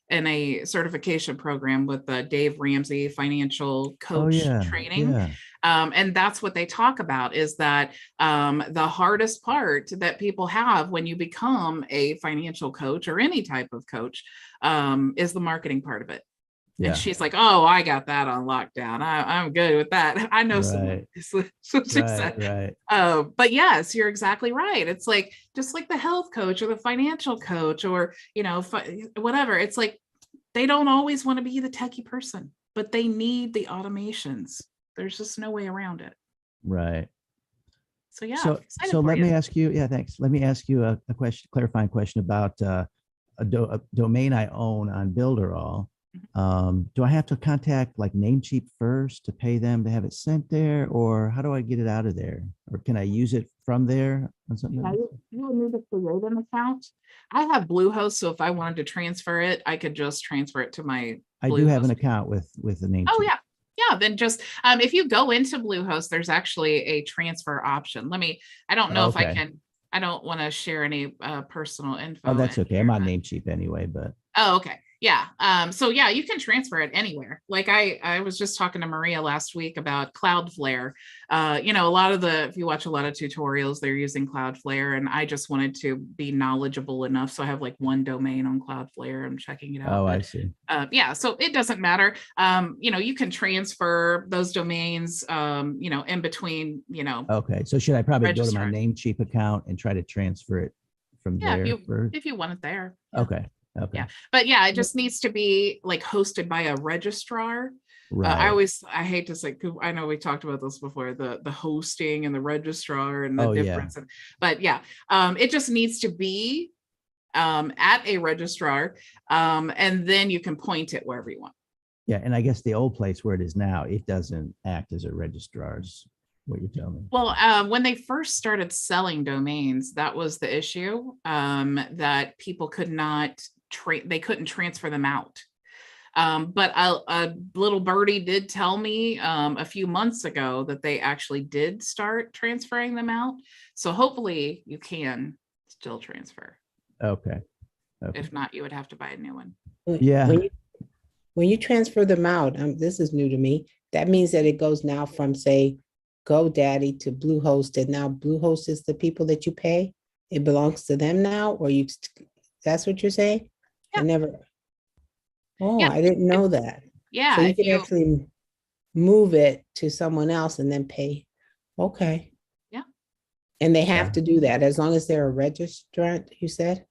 in a certification program with the Dave Ramsey financial coach training. Yeah. And that's what they talk about, is that the hardest part that people have when you become a financial coach or any type of coach is the marketing part of it. Yeah. And she's like, oh, I got that on lockdown. I'm good with that. I know someone. So she said. But yes, you're exactly right. It's like, just like the health coach or the financial coach or, whatever. It's like, they don't always want to be the techie person, but they need the automations. There's just no way around it. Right. So yeah. So let me ask you, thanks. Let me ask you a question, clarifying question about a domain I own on Builderall. Do I have to contact like Namecheap first to pay them to have it sent there, or how do I get it out of there? Or can I use it from there on something? Yeah, you would need to create an account. I have Bluehost, so if I wanted to transfer it, I could just transfer it to my I do have an account with the Namecheap. Oh yeah. Yeah, then just if you go into Bluehost, there's actually a transfer option. I don't know if I can, I don't want to share any personal info. Oh, that's okay. I'm on Namecheap anyway, but. Oh, okay. Yeah. So yeah, you can transfer it anywhere. Like I was just talking to Maria last week about Cloudflare. A lot of if you watch a lot of tutorials, they're using Cloudflare, and I just wanted to be knowledgeable enough. So I have like one domain on Cloudflare. I'm checking it out. Oh, I see. Yeah. So it doesn't matter. You can transfer those domains, in between, Okay. So should I probably go to my Namecheap account and try to transfer it from there? If you want it there. Okay. Okay. Yeah. But yeah, it just needs to be like hosted by a registrar. Right. I hate to say, I know we talked about this before, the hosting and the registrar and the difference. But yeah, it just needs to be at a registrar, and then you can point it wherever you want. Yeah. And I guess the old place where it is now, it doesn't act as a registrar, is what you're telling me. Well, when they first started selling domains, that was the issue, that people could not they couldn't transfer them out. But a little birdie did tell me a few months ago that they actually did start transferring them out. So hopefully you can still transfer. Okay. If not, you would have to buy a new one. Yeah. When you transfer them out, this is new to me. That means that it goes now from, say, GoDaddy to Bluehost, and now Bluehost is the people that you pay. It belongs to them now, or that's what you're saying? Yeah. I didn't know that. Yeah. So you can actually move it to someone else and then pay. Okay. Yeah. And they have to do that as long as they're a registrant, you said?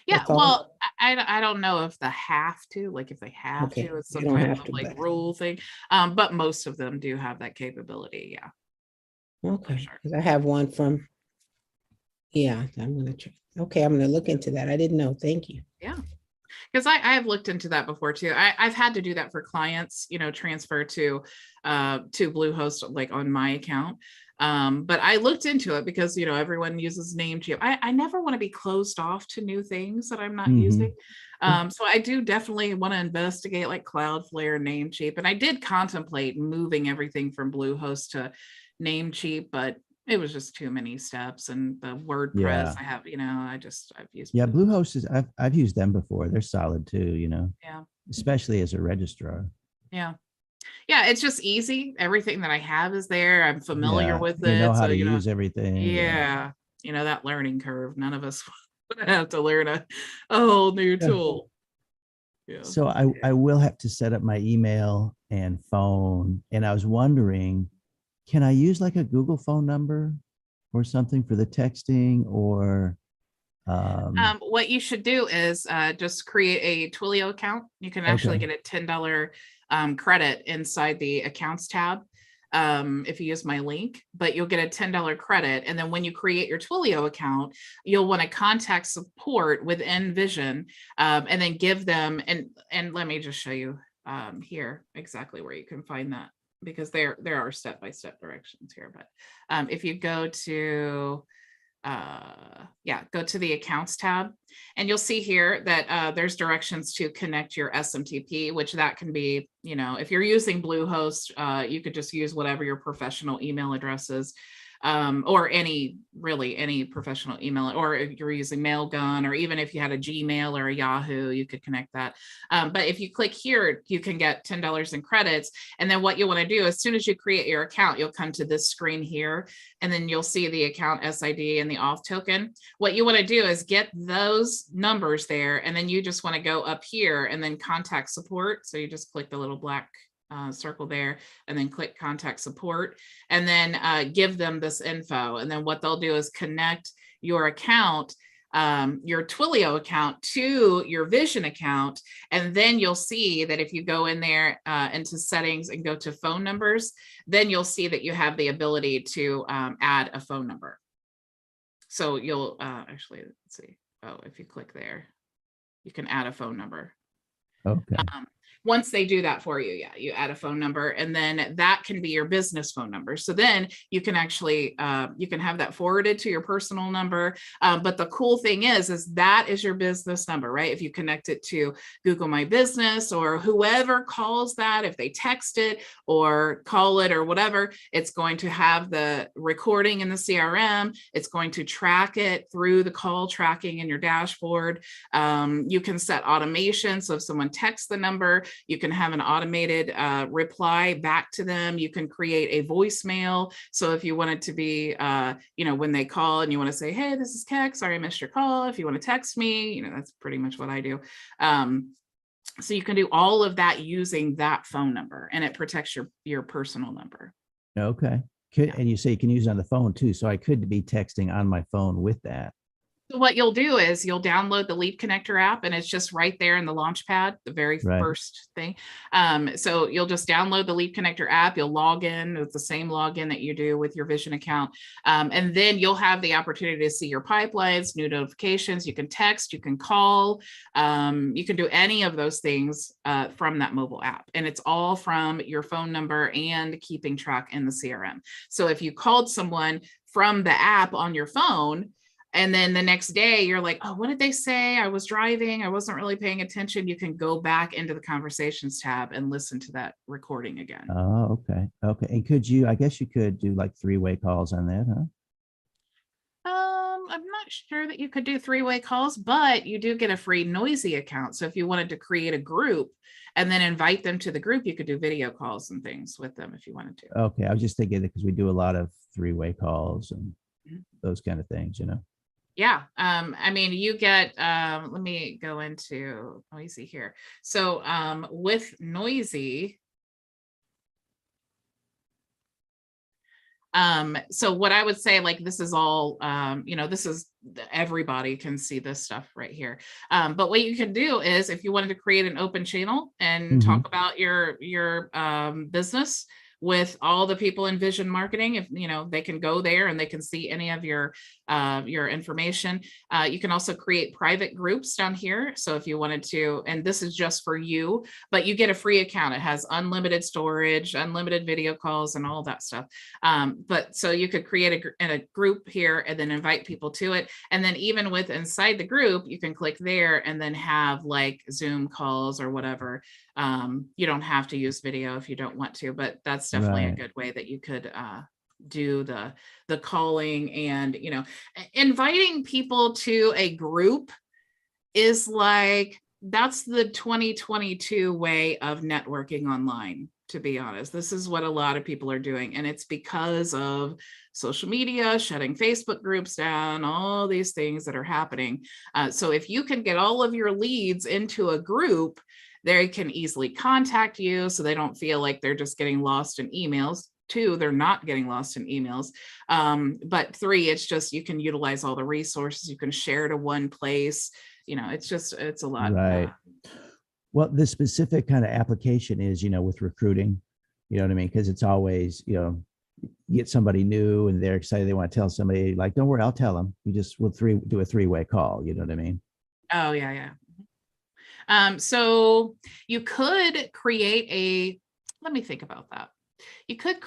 Yeah. Well, I don't know if they have to, if they have to, it's some kind of rule thing. But most of them do have that capability. Yeah. Okay. Because I have one from, I'm going to look into that. I didn't know. Thank you. Yeah. Because I have looked into that before too. I've had to do that for clients, transfer to Bluehost, on my account. But I looked into it because, everyone uses Namecheap. I never want to be closed off to new things that I'm not using. So I do definitely want to investigate like Cloudflare, Namecheap. And I did contemplate moving everything from Bluehost to Namecheap, but it was just too many steps, and the WordPress I have, I've used. Yeah, Bluehost I've used them before. They're solid too, Yeah. Especially as a registrar. Yeah. Yeah, it's just easy. Everything that I have is there. I'm familiar with it. You know how to use everything. Yeah. That learning curve. None of us would have to learn a whole new tool. Yeah. So I will have to set up my email and phone. And I was wondering, can I use like a Google phone number or something for the texting, or What you should do is just create a Twilio account. You can actually Okay. get a $10 credit inside the accounts tab if you use my link, but you'll get a $10 credit. And then when you create your Twilio account, you'll want to contact support within Vision and then give them, and let me just show you here exactly where you can find that, because there are step-by-step directions here. But if you go to go to the accounts tab, and you'll see here that there's directions to connect your SMTP, which that can be, if you're using Bluehost, you could just use whatever your professional email address is, or any professional email, or if you're using Mailgun, or even if you had a Gmail or a Yahoo, you could connect that. But if you click here, you can get $10 in credits. And then what you want to do, as soon as you create your account, you'll come to this screen here, and then you'll see the account SID and the auth token. What you want to do is get those numbers there, and then you just want to go up here and then contact support. So you just click the little black circle there, and then click contact support, and then give them this info. And then what they'll do is connect your account, your Twilio account, to your Vision account. And then you'll see that if you go in there into settings and go to phone numbers, then you'll see that you have the ability to add a phone number. So you'll actually, let's see. Oh, if you click there, you can add a phone number. Okay. Once they do that for you, you add a phone number, and then that can be your business phone number. So then you can actually, you can have that forwarded to your personal number. But the cool thing is that is your business number, right? If you connect it to Google My Business, or whoever calls that, if they text it or call it or whatever, it's going to have the recording in the CRM. It's going to track it through the call tracking in your dashboard. You can set automation. So if someone texts the number, you can have an automated reply back to them. You can create a voicemail. So if you want it to be, when they call and you want to say, hey, this is Keck, sorry I missed your call. If you want to text me, that's pretty much what I do. So you can do all of that using that phone number, and it protects your personal number. Okay. And you say you can use it on the phone too. So I could be texting on my phone with that. So what you'll do is you'll download the Lead Connector app, and it's just right there in the Launchpad, the very first thing. So you'll just download the Lead Connector app. You'll log in with the same login that you do with your Vision account. And then you'll have the opportunity to see your pipelines, new notifications. You can text, you can call, you can do any of those things from that mobile app. And it's all from your phone number and keeping track in the CRM. So if you called someone from the app on your phone, and then the next day you're like, oh, what did they say? I was driving. I wasn't really paying attention. You can go back into the conversations tab and listen to that recording again. Oh, okay. Okay. And I guess you could do like 3-way calls on that, huh? I'm not sure that you could do 3-way calls, but you do get a free Noisy account. So if you wanted to create a group and then invite them to the group, you could do video calls and things with them if you wanted to. Okay. I was just thinking that because we do a lot of 3-way calls and those kind of things, Yeah. I mean, you get, let me go into Noisy here. So with Noisy, so what I would say, like, this is all, this is, everybody can see this stuff right here. But what you can do is, if you wanted to create an open channel and talk about your business with all the people in Vision marketing, if they can go there and they can see any of your information. You can also create private groups down here. So if you wanted to, and this is just for you, but you get a free account. It has unlimited storage, unlimited video calls, and all that stuff. But so you could create a group here and then invite people to it. And then even with inside the group, you can click there and then have like Zoom calls or whatever. You don't have to use video if you don't want to, but that's definitely a good way that you could do the calling. And inviting people to a group is like, that's the 2022 way of networking online, to be honest. This is what a lot of people are doing, and it's because of social media shutting Facebook groups down, all these things that are happening. So if you can get all of your leads into a group, they can easily contact you, so they don't feel like they're just getting lost in emails. 2, they're not getting lost in emails. But 3, it's just, you can utilize all the resources, you can share to one place, it's a lot. Right. Well, the specific kind of application is, with recruiting, you know what I mean? Because it's always, you get somebody new and they're excited, they want to tell somebody, like, don't worry, I'll tell them. We'll do a 3-way call, you know what I mean? Oh, yeah. So you could create let me think about that. You could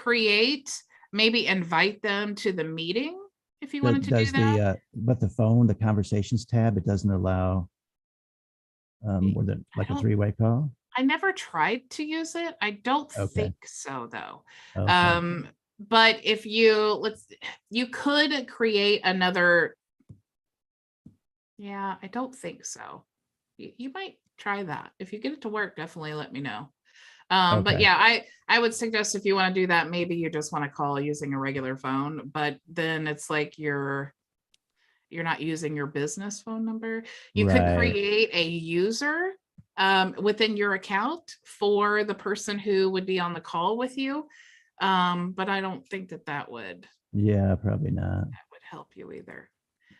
maybe invite them to the meeting if you wanted to do that. But the phone, the conversations tab, it doesn't allow more than like a 3-way call. I never tried to use it. I don't Okay. think so, though. Okay. But if you could create another. Yeah, I don't think so. You might try that. If you get it to work, definitely let me know. But Okay. yeah, I would suggest, if you want to do that, maybe you just want to call using a regular phone, but then it's like you're not using your business phone number. You could Right. create a user within your account for the person who would be on the call with you. But I don't think that would Yeah, probably not. help you either.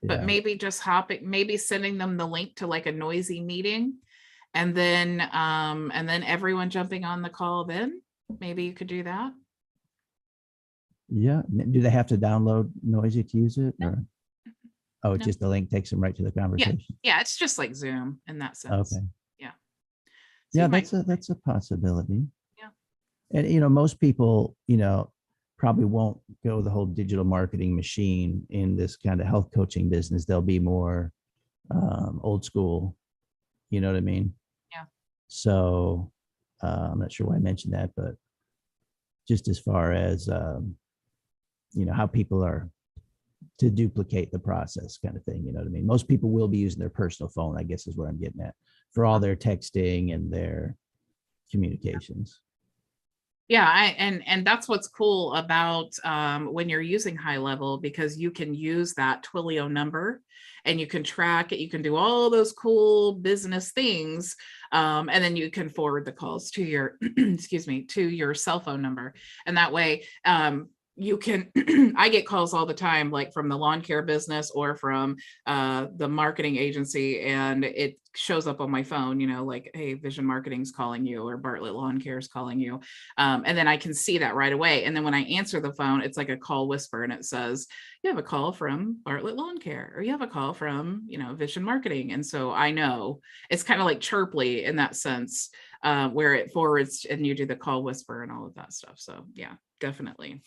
Yeah. But maybe just maybe sending them the link to like a noisy meeting, and then everyone jumping on the call, then maybe you could do that. Yeah. Do they have to download Noisy to use it? No. Or it's No. just the link takes them right to the conversation. Yeah, it's just like Zoom in that sense. Okay. Yeah. So Yeah, that's a possibility. Yeah. And most people, probably won't go the whole digital marketing machine in this kind of health coaching business. They'll be more old school. You know what I mean? Yeah. So I'm not sure why I mentioned that, but just as far as how people are to duplicate the process kind of thing, you know what I mean? Most people will be using their personal phone, I guess is what I'm getting at, for all their texting and their communications. Yeah, and that's what's cool about when you're using HighLevel, because you can use that Twilio number and you can track it. You can do all those cool business things, and then you can forward the calls to your to your cell phone number, and that way you can I get calls all the time, like from the lawn care business or from the marketing agency, and it shows up on my phone, like, hey, Vision Marketing's calling you, or Bartlett Lawn Care is calling you. And then I can see that right away. And then when I answer the phone, it's like a call whisper, and it says, you have a call from Bartlett Lawn Care, or you have a call from, Vision Marketing. And so I know it's kind of like Chirply in that sense, where it forwards and you do the call whisper and all of that stuff. So yeah, definitely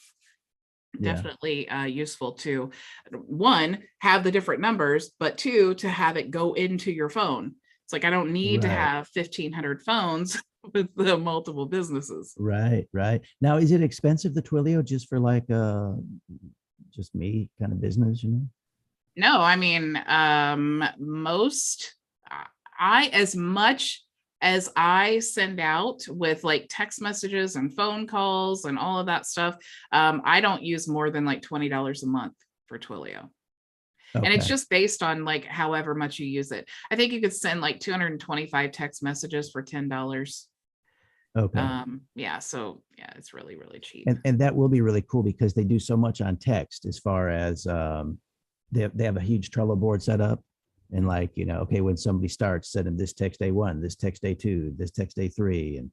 useful to, 1, have the different numbers, but 2, to have it go into your phone. It's like, I don't need to have 1,500 phones with the multiple businesses. Right. Now, is it expensive, the Twilio, just for like just me kind of business, No, I mean, as much as I send out with like text messages and phone calls and all of that stuff, I don't use more than like $20 a month for Twilio. Okay. And it's just based on like however much you use it. I think you could send like 225 text messages for $10. Okay. So it's really, really cheap. And that will be really cool, because they do so much on text, as far as they have a huge Trello board set up. And like, okay, when somebody starts, send them this text day 1, this text day 2, this text day 3, and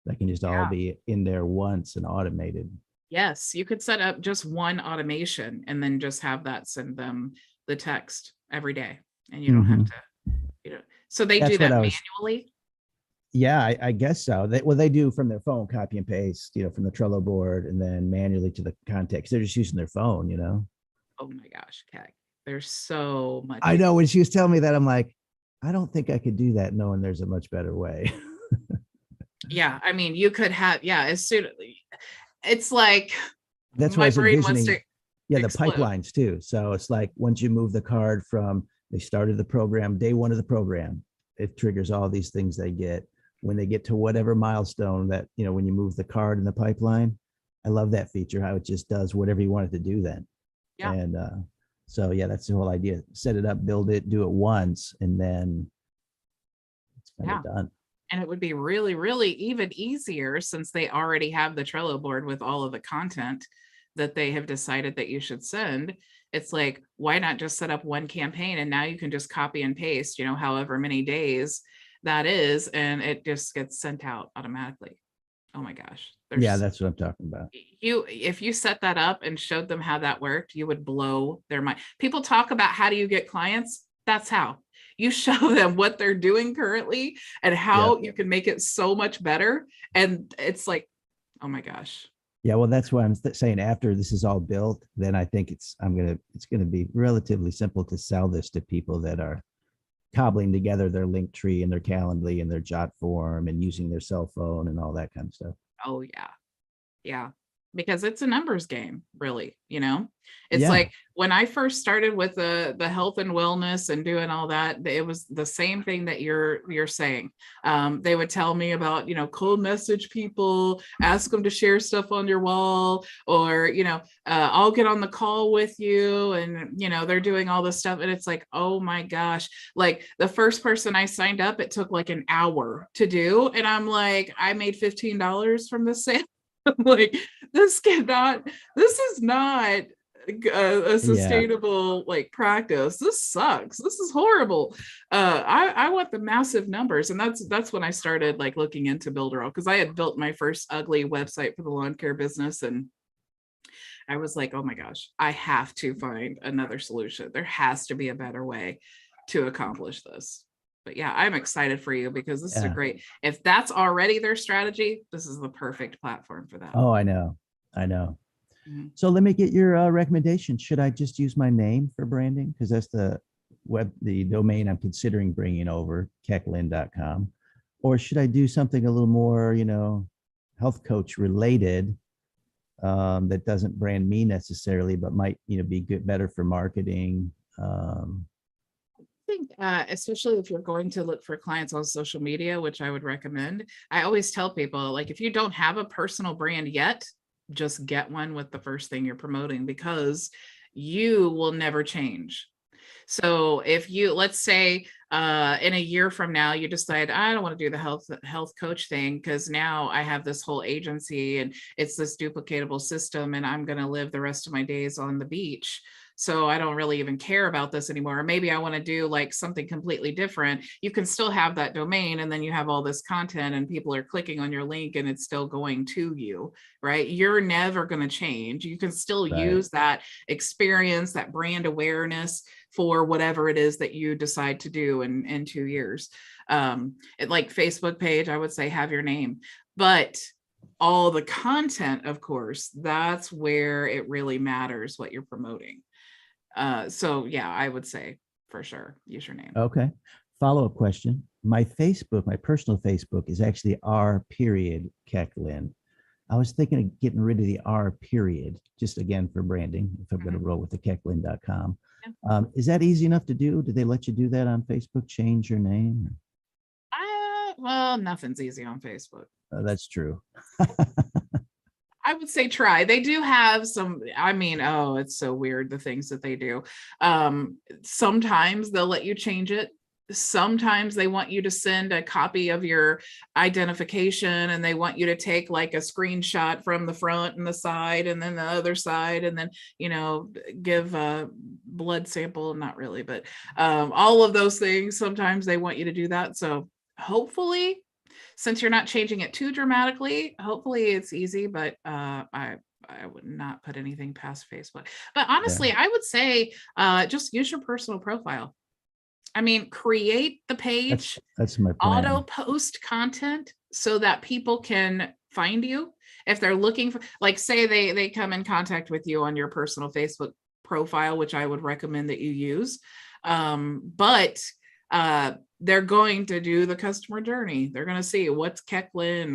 that can just all be in there once and automated. Yes, you could set up just one automation and then just have that send them the text every day, and you don't have to, so they do that manually. Yeah, I guess so. They do from their phone, copy and paste, from the Trello board, and then manually to the context. They're just using their phone, Oh my gosh, Kag. There's so much. I know, when she was telling me that, I'm like, I don't think I could do that, knowing there's a much better way. Yeah, I mean, you could have, as soon, it's like, that's why I was envisioning, the explode. pipelines too. So it's like, once you move the card from, they started the program, day 1 of the program, it triggers all these things they get. When they get to whatever milestone that, when you move the card in the pipeline, I love that feature, how it just does whatever you want it to do then. Yeah. And so yeah, that's the whole idea. Set it up, build it, do it once, and then it's kind of done. And it would be really, really even easier since they already have the Trello board with all of the content that they have decided that you should send. It's like, why not just set up one campaign and now you can just copy and paste, however many days that is, and it just gets sent out automatically. Oh my gosh. Yeah, that's what I'm talking about. If you set that up and showed them how that worked, you would blow their mind. People talk about how do you get clients? That's how. You show them what they're doing currently and how you can make it so much better. And it's like, oh my gosh. Yeah, well, that's why I'm saying after this is all built, then I think it's going to be relatively simple to sell this to people that are cobbling together their link tree and their Calendly and their Jot form and using their cell phone and all that kind of stuff. Oh yeah. Yeah. Because it's a numbers game, really, it's like when I first started with the health and wellness and doing all that, it was the same thing that you're saying. They would tell me about, cold message people, ask them to share stuff on your wall, or, I'll get on the call with you. And, they're doing all this stuff. And it's like, oh my gosh, like the first person I signed up, it took like an hour to do. And I'm like, I made $15 from this sale. Like this is not a sustainable like practice. This sucks. This is horrible. I want the massive numbers. And that's when I started like looking into Builderall, because I had built my first ugly website for the lawn care business. And I was like, oh my gosh, I have to find another solution. There has to be a better way to accomplish this. But yeah, I'm excited for you because this is a great, if that's already their strategy, this is the perfect platform for that. Oh, I know. Mm-hmm. So let me get your recommendation. Should I just use my name for branding? Because that's the domain I'm considering bringing over, kecklin.com. Or should I do something a little more, health coach related, that doesn't brand me necessarily, but might, be better for marketing? I think, especially if you're going to look for clients on social media, which I would recommend, I always tell people, like, if you don't have a personal brand yet, just get one with the first thing you're promoting, because you will never change. So if you, let's say, in a year from now, you decide, I don't want to do the health coach thing because now I have this whole agency and it's this duplicatable system and I'm going to live the rest of my days on the beach. So I don't really even care about this anymore. Or maybe I want to do like something completely different. You can still have that domain and then you have all this content and people are clicking on your link and it's still going to you, right? You're never going to change. You can still use that experience, that brand awareness for whatever it is that you decide to do in 2 years. Like Facebook page, I would say have your name, but all the content, of course, that's where it really matters what you're promoting. So yeah, I would say for sure use your name. Okay. Follow-up question. My personal Facebook is actually r.kecklin. I was thinking of getting rid of the r period, just again for branding, if I'm going to roll with the kecklin.com. Is that easy enough to do? Do they let you do that on Facebook? Change your name? Well, nothing's easy on Facebook. That's true. I would say try. They do have some, it's so weird, the things that they do. Sometimes they'll let you change it. Sometimes they want you to send a copy of your identification and they want you to take like a screenshot from the front and the side and then the other side and then, give a blood sample. Not really, but all of those things. Sometimes they want you to do that. So hopefully, since you're not changing it too dramatically, hopefully it's easy, but I would not put anything past Facebook. But honestly, I would say just use your personal profile. Create the page, that's my plan. Auto post content so that people can find you. If they're looking for, like, say they come in contact with you on your personal Facebook profile, which I would recommend that you use. But they're going to do the customer journey. They're going to see what's Kecklin,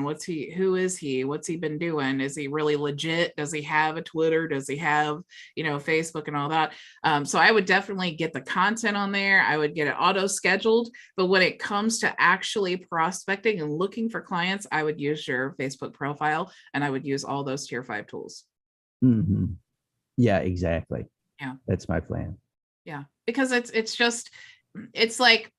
who is he, what's he been doing? Is he really legit? Does he have a Twitter? Does he have, Facebook and all that? So I would definitely get the content on there. I would get it auto scheduled. But when it comes to actually prospecting and looking for clients, I would use your Facebook profile and I would use all those tier 5 tools. Mm-hmm. Yeah, exactly. Yeah. That's my plan. Yeah. Because it's like,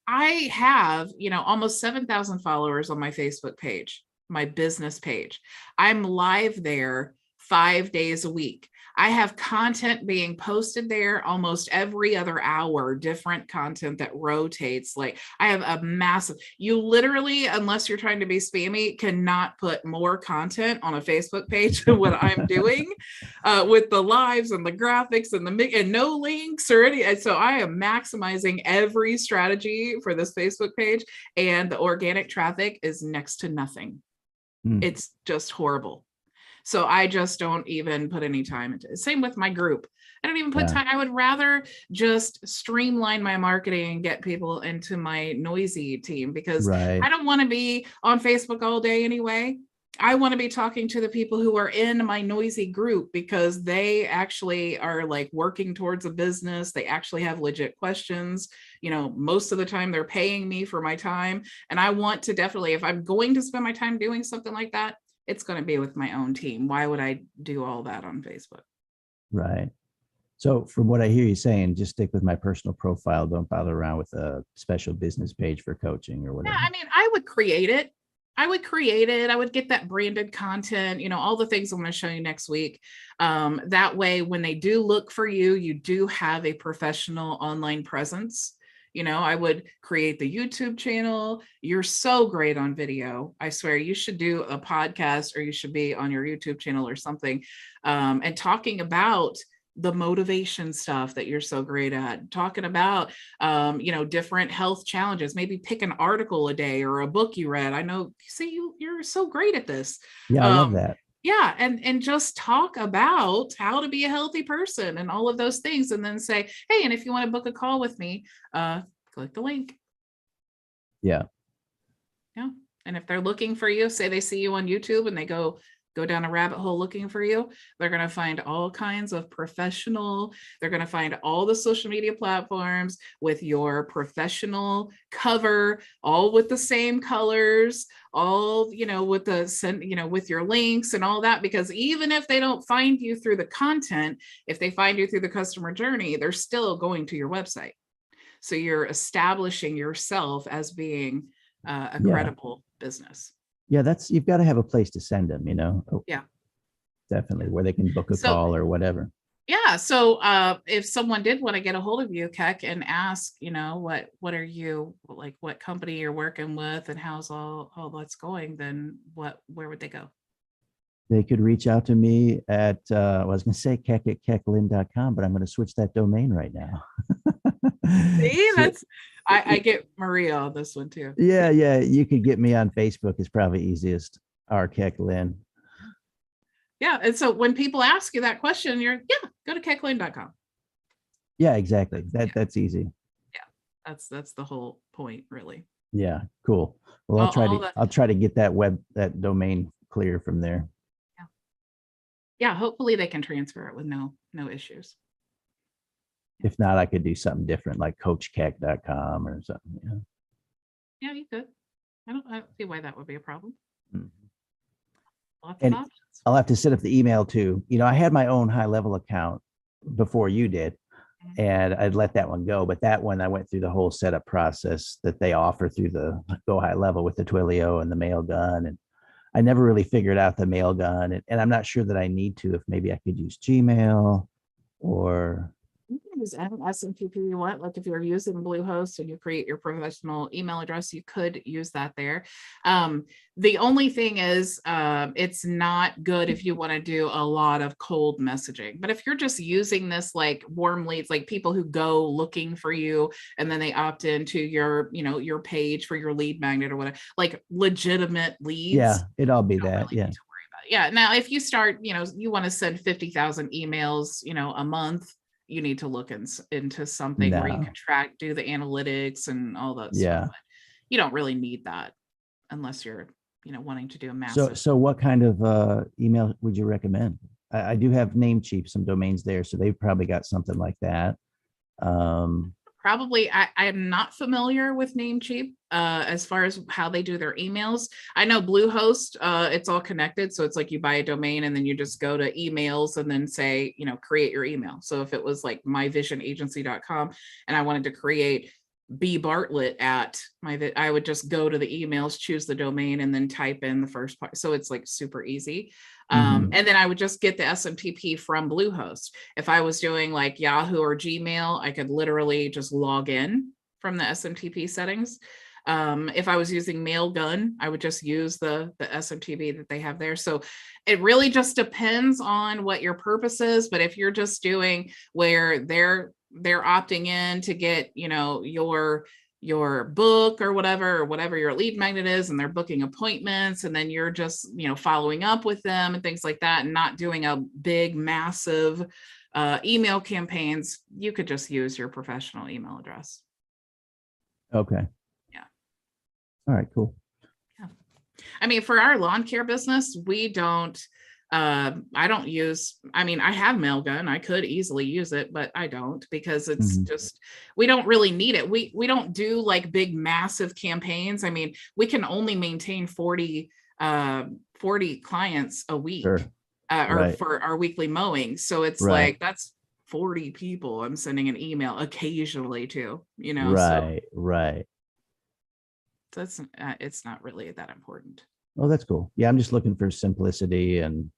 I have, almost 7,000 followers on my Facebook page, my business page. I'm live there 5 days a week. I have content being posted there almost every other hour, different content that rotates. Like I have a massive, you literally, unless you're trying to be spammy, cannot put more content on a Facebook page than what I'm doing with the lives and the graphics and no links or any. And so I am maximizing every strategy for this Facebook page, and the organic traffic is next to nothing. It's just horrible. So I just don't even put any time into it. Same with my group. I don't even put time. I would rather just streamline my marketing and get people into my noisy team, because I don't want to be on Facebook all day anyway. I want to be talking to the people who are in my noisy group, because they actually are like working towards a business. They actually have legit questions. Most of the time they're paying me for my time. And I want to definitely, if I'm going to spend my time doing something like that, it's going to be with my own team. Why would I do all that on Facebook? Right. So from what I hear you saying, just stick with my personal profile. Don't bother around with a special business page for coaching or whatever. Yeah, I mean, I would create it. I would get that branded content, all the things I'm going to show you next week. That way, when they do look for you, you do have a professional online presence. I would create the YouTube channel. You're so great on video. I swear you should do a podcast, or you should be on your YouTube channel or something, and talking about the motivation stuff that you're so great at, talking about, different health challenges. Maybe pick an article a day or a book you read. I know, see, you're so great at this. Yeah, I love that. Yeah. And just talk about how to be a healthy person and all of those things. And then say, hey, and if you want to book a call with me, click the link. Yeah. Yeah. And if they're looking for you, say they see you on YouTube and they go down a rabbit hole looking for you, they're going to find all kinds of professional, they're going to find all the social media platforms with your professional cover, all with the same colors, all, with the, with your links and all that, because even if they don't find you through the content, if they find you through the customer journey, they're still going to your website. So you're establishing yourself as being a credible business. Yeah, you've got to have a place to send them, Yeah, definitely, where they can book a call or whatever. Yeah. So if someone did want to get a hold of you, Keck, and ask, what are you, like, what company you're working with and how's all that's going, then where would they go? They could reach out to me at, I was going to say keck@kecklin.com, but I'm going to switch that domain right now. See, I get Maria on this one too. Yeah. You could get me on Facebook is probably easiest. rkecklin. Yeah. And so when people ask you that question, go to kecklin.com. Yeah, exactly. That's easy. Yeah. That's the whole point, really. Yeah. Cool. Well, I'll try to get that domain clear from there. Yeah. Hopefully they can transfer it with no issues. If not, I could do something different, like coachkeck.com or something. Yeah, you could. I don't see why that would be a problem. Mm-hmm. Lots of options. I'll have to set up the email too. I had my own HighLevel account before you did, and I'd let that one go. But that one, I went through the whole setup process that they offer through the Go HighLevel with the Twilio and the mail gun. And I never really figured out the mail gun. And I'm not sure that I need to, if maybe I could use Gmail or... You can use SMTP you want. Like if you're using Bluehost and you create your professional email address, you could use that there. The only thing is it's not good if you want to do a lot of cold messaging. But if you're just using this like warm leads, like people who go looking for you and then they opt into your, your page for your lead magnet or whatever, like legitimate leads. Yeah, it'd all be that. Really yeah. Now, if you start, you want to send 50,000 emails, a month, you need to look into something where you can do the analytics and all that stuff. You don't really need that unless you're, wanting to do a massive. So what kind of email would you recommend? I do have Namecheap, some domains there, so they've probably got something like that. Probably, I am not familiar with Namecheap as far as how they do their emails. I know Bluehost, it's all connected. So it's like you buy a domain and then you just go to emails and then say, create your email. So if it was like myvisionagency.com and I wanted to create B Bartlett at I would just go to the emails, choose the domain, and then type in the first part. So it's like super easy. And then I would just get the SMTP from Bluehost. If I was doing like Yahoo or Gmail, I could literally just log in from the SMTP settings. If I was using Mailgun, I would just use the SMTP that they have there. So it really just depends on what your purpose is. But if you're just doing where they're opting in to get, you know, your book or whatever your lead magnet is, and they're booking appointments, and then you're just, you know, following up with them and things like that, and not doing a big, massive email campaigns, you could just use your professional email address. Okay. Yeah. All right, cool. Yeah. I mean, for our lawn care business, we don't, I don't use, I mean, I have Mailgun. I could easily use it, but I don't, because it's just, we don't really need it. We don't do like big, massive campaigns. I mean, we can only maintain 40 clients a week, Sure. or for our weekly mowing. So it's like, that's 40 people I'm sending an email occasionally to, you know. Right. So that's, it's not really that important. Oh, that's cool. Yeah, I'm just looking for simplicity and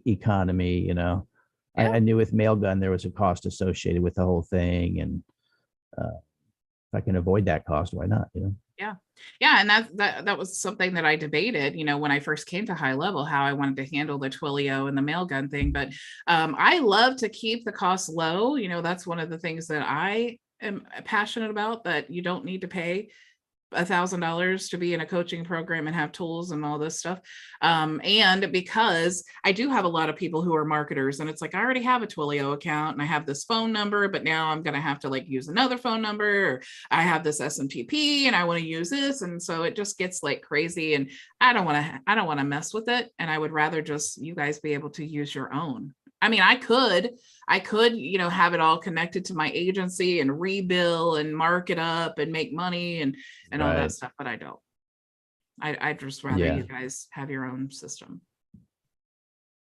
economy, you know. I knew with Mailgun there was a cost associated with the whole thing, and if I can avoid that cost, why not, you know? Yeah, and that was something that I debated, you know, when I first came to HighLevel, how I wanted to handle the Twilio and the Mailgun thing. But I love to keep the costs low. You know, that's one of the things that I am passionate about, that you don't need to pay $1,000 to be in a coaching program and have tools and all this stuff. And because I do have a lot of people who are marketers, and it's like, I already have a Twilio account and I have this phone number, but now I'm going to have to like use another phone number, or I have this SMTP and I want to use this. And so it just gets like crazy, and I don't want to mess with it. And I would rather just you guys be able to use your own. I mean, I could, you know, have it all connected to my agency and rebill and mark it up and make money and all that stuff, but I don't. I'd just rather you guys have your own system.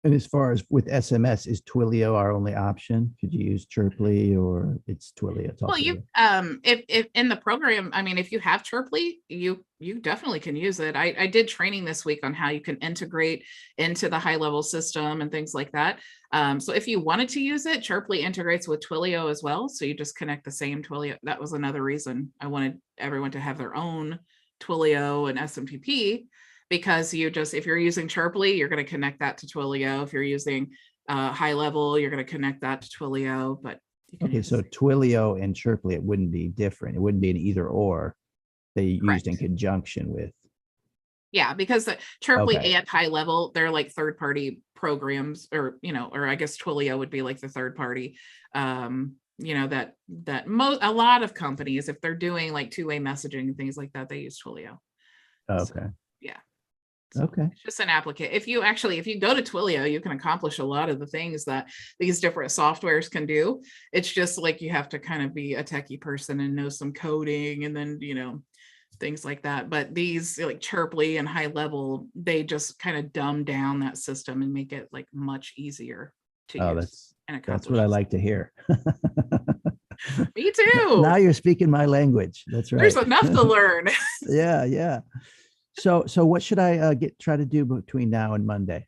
And as far as with SMS, is Twilio our only option? Could you use Chirply, or it's Twilio? It's all Well, you if in the program, I mean, if you have Chirply, you definitely can use it. I did training this week on how you can integrate into the HighLevel system and things like that. So if you wanted to use it, Chirply integrates with Twilio as well. So you just connect the same Twilio. That was another reason I wanted everyone to have their own Twilio and SMTP, because if you're using Chirply, you're going to connect that to Twilio. If you're using HighLevel, you're going to connect that to Twilio. But okay, so Twilio and Chirply, it wouldn't be different. It wouldn't be an either or. They used in conjunction with. Yeah, because the Chirply and HighLevel, they're like third-party programs, or you know, or I guess Twilio would be like the third party. You know, that a lot of companies, if they're doing like two-way messaging and things like that, they use Twilio. Okay. So, yeah. Okay. It's just an application. If you go to Twilio, you can accomplish a lot of the things that these different softwares can do. It's just like you have to kind of be a techie person and know some coding, and then, you know, things like that. But these like Chirply and HighLevel, they just kind of dumb down that system and make it like much easier to use. That's what I like to hear. Me too. Now you're speaking my language. That's right. There's enough to learn. Yeah. So what should I try to do between now and Monday?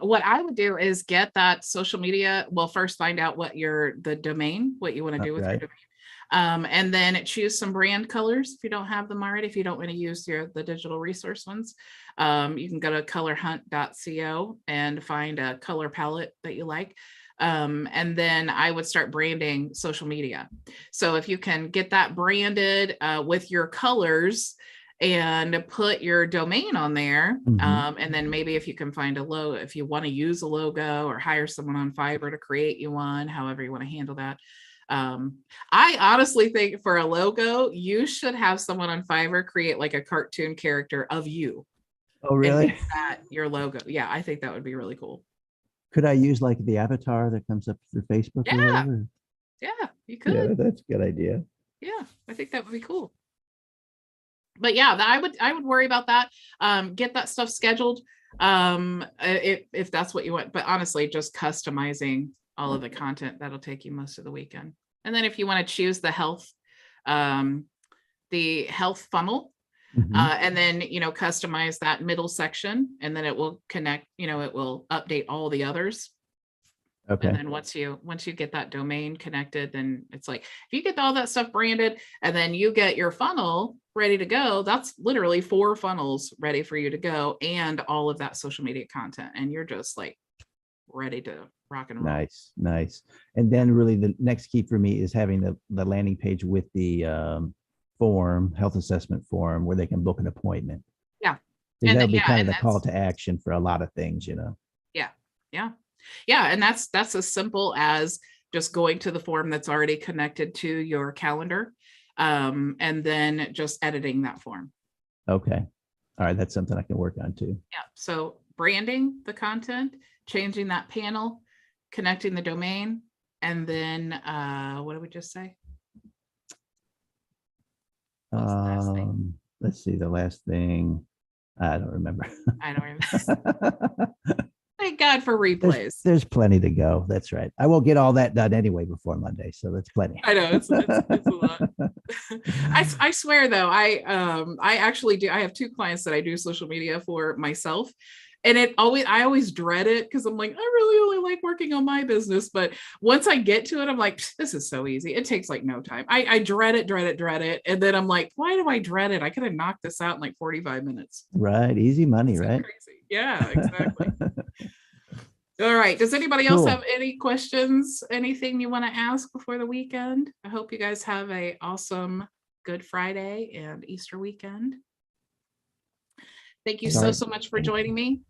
What I would do is get that social media. Well, first find out what the domain, what you want to do with your domain. And then choose some brand colors if you don't have them already. If you don't want to use the digital resource ones, you can go to colorhunt.co and find a color palette that you like. And then I would start branding social media. So if you can get that branded with your colors and put your domain on there, and then maybe if you can find a logo, if you want to use a logo or hire someone on Fiverr to create you one, however you want to handle that. I honestly think for a logo, you should have someone on Fiverr create like a cartoon character of you. Oh, really? And make that your logo. Yeah, I think that would be really cool. Could I use like the avatar that comes up through Facebook? Yeah. Or whatever? Yeah, you could. Yeah, that's a good idea. Yeah, I think that would be cool. But yeah, I would worry about that. Get that stuff scheduled if that's what you want. But honestly, just customizing all of the content, that'll take you most of the weekend. And then if you want to choose the health the health funnel, Mhm. and then, customize that middle section, and then it will connect, it will update all the others. Okay. And then once you get that domain connected, then it's like, if you get all that stuff branded and then you get your funnel ready to go, that's literally 4 funnels ready for you to go, and all of that social media content. And you're just like ready to rock and roll. Nice, nice. And then really the next key for me is having the landing page with the form, health assessment form, where they can book an appointment. Yeah. Because And that'll be yeah, kind of and the call that's- to action for a lot of things, you know. Yeah. And that's as simple as just going to the form that's already connected to your calendar, and then just editing that form. Okay. All right. That's something I can work on too. Yeah. So branding the content, changing that panel, connecting the domain, and then what did we just say? What was the last thing? Let's see. The last thing, I don't remember. I don't remember. Thank God for replays. There's plenty to go. That's right. I will get all that done anyway before Monday, so that's plenty. I know it's a lot. I swear though, I actually do. I have 2 clients that I do social media for myself, and I always dread it because I'm like, I really only like working on my business. But once I get to it, I'm like, this is so easy. It takes like no time. I dread it, and then I'm like, why do I dread it? I could have knocked this out in like 45 minutes. Right. Easy money, So right? crazy. Yeah, exactly. All right. Does anybody else Cool. have any questions? Anything you want to ask before the weekend? I hope you guys have a awesome Good Friday and Easter weekend. Thank you Sorry. so much for joining me.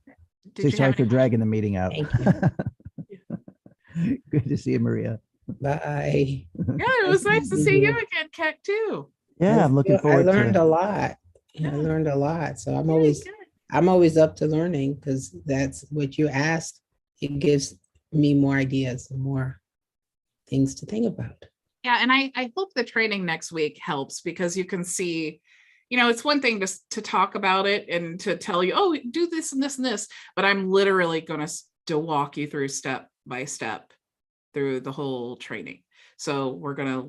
Say sorry for dragging the meeting out. Thank Good to see you, Maria. Bye. Yeah, it was nice to see you again, Kat, too. Yeah, I'm looking forward I learned to a lot. Yeah. I learned a lot. So I'm Good, always good. up to learning, because that's what you asked. It gives me more ideas and more things to think about. Yeah, and I hope the training next week helps, because you can see, it's one thing to talk about it and to tell you, oh, do this and this and this, but I'm literally going to walk you through step by step through the whole training. So we're going to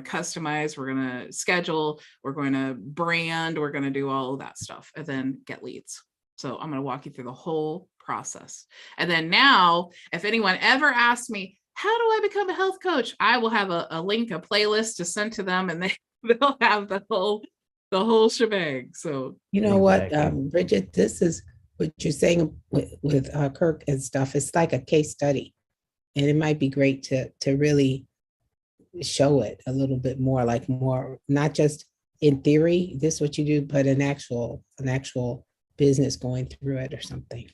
customize, we're going to schedule, we're going to brand, we're going to do all of that stuff, and then get leads. So I'm going to walk you through the whole process. And then now, if anyone ever asks me, how do I become a health coach? I will have a link, a playlist to send to them, and they'll have the whole shebang. So You know what, Exactly. Bridget, this is what you're saying with Kirk and stuff. It's like a case study, and it might be great to really show it a little bit more, like more, not just in theory, this is what you do, but an actual business going through it or something.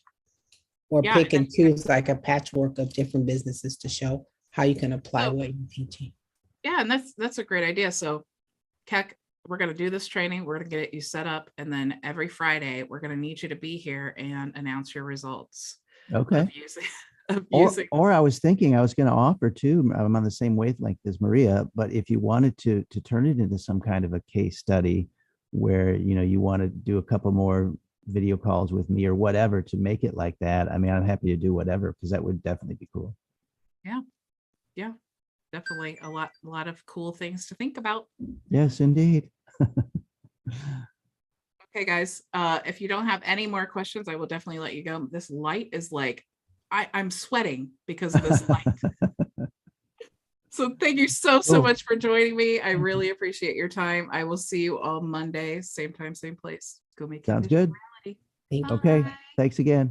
Or Yeah, pick and choose like a patchwork of different businesses to show how you can apply what you're teaching. yeah, and that's a great idea. So, Keck, we're going to do this training. We're going to get you set up, and then every Friday we're going to need you to be here and announce your results. Okay. Of using. Or I was thinking I was going to offer too. I'm on the same wavelength as Maria, but if you wanted to turn it into some kind of a case study where you want to do a couple more video calls with me or whatever to make it like that, I mean, I'm happy to do whatever, because that would definitely be cool. Yeah, definitely a lot of cool things to think about. Yes, indeed. Okay, guys, if you don't have any more questions, I will definitely let you go. This light is like, I'm sweating because of this light. So thank you so Cool. much for joining me. I really appreciate your time. I will see you all Monday, same time, same place. Go make it Sounds vision good. reality. Thank you. Okay. Bye. Thanks again.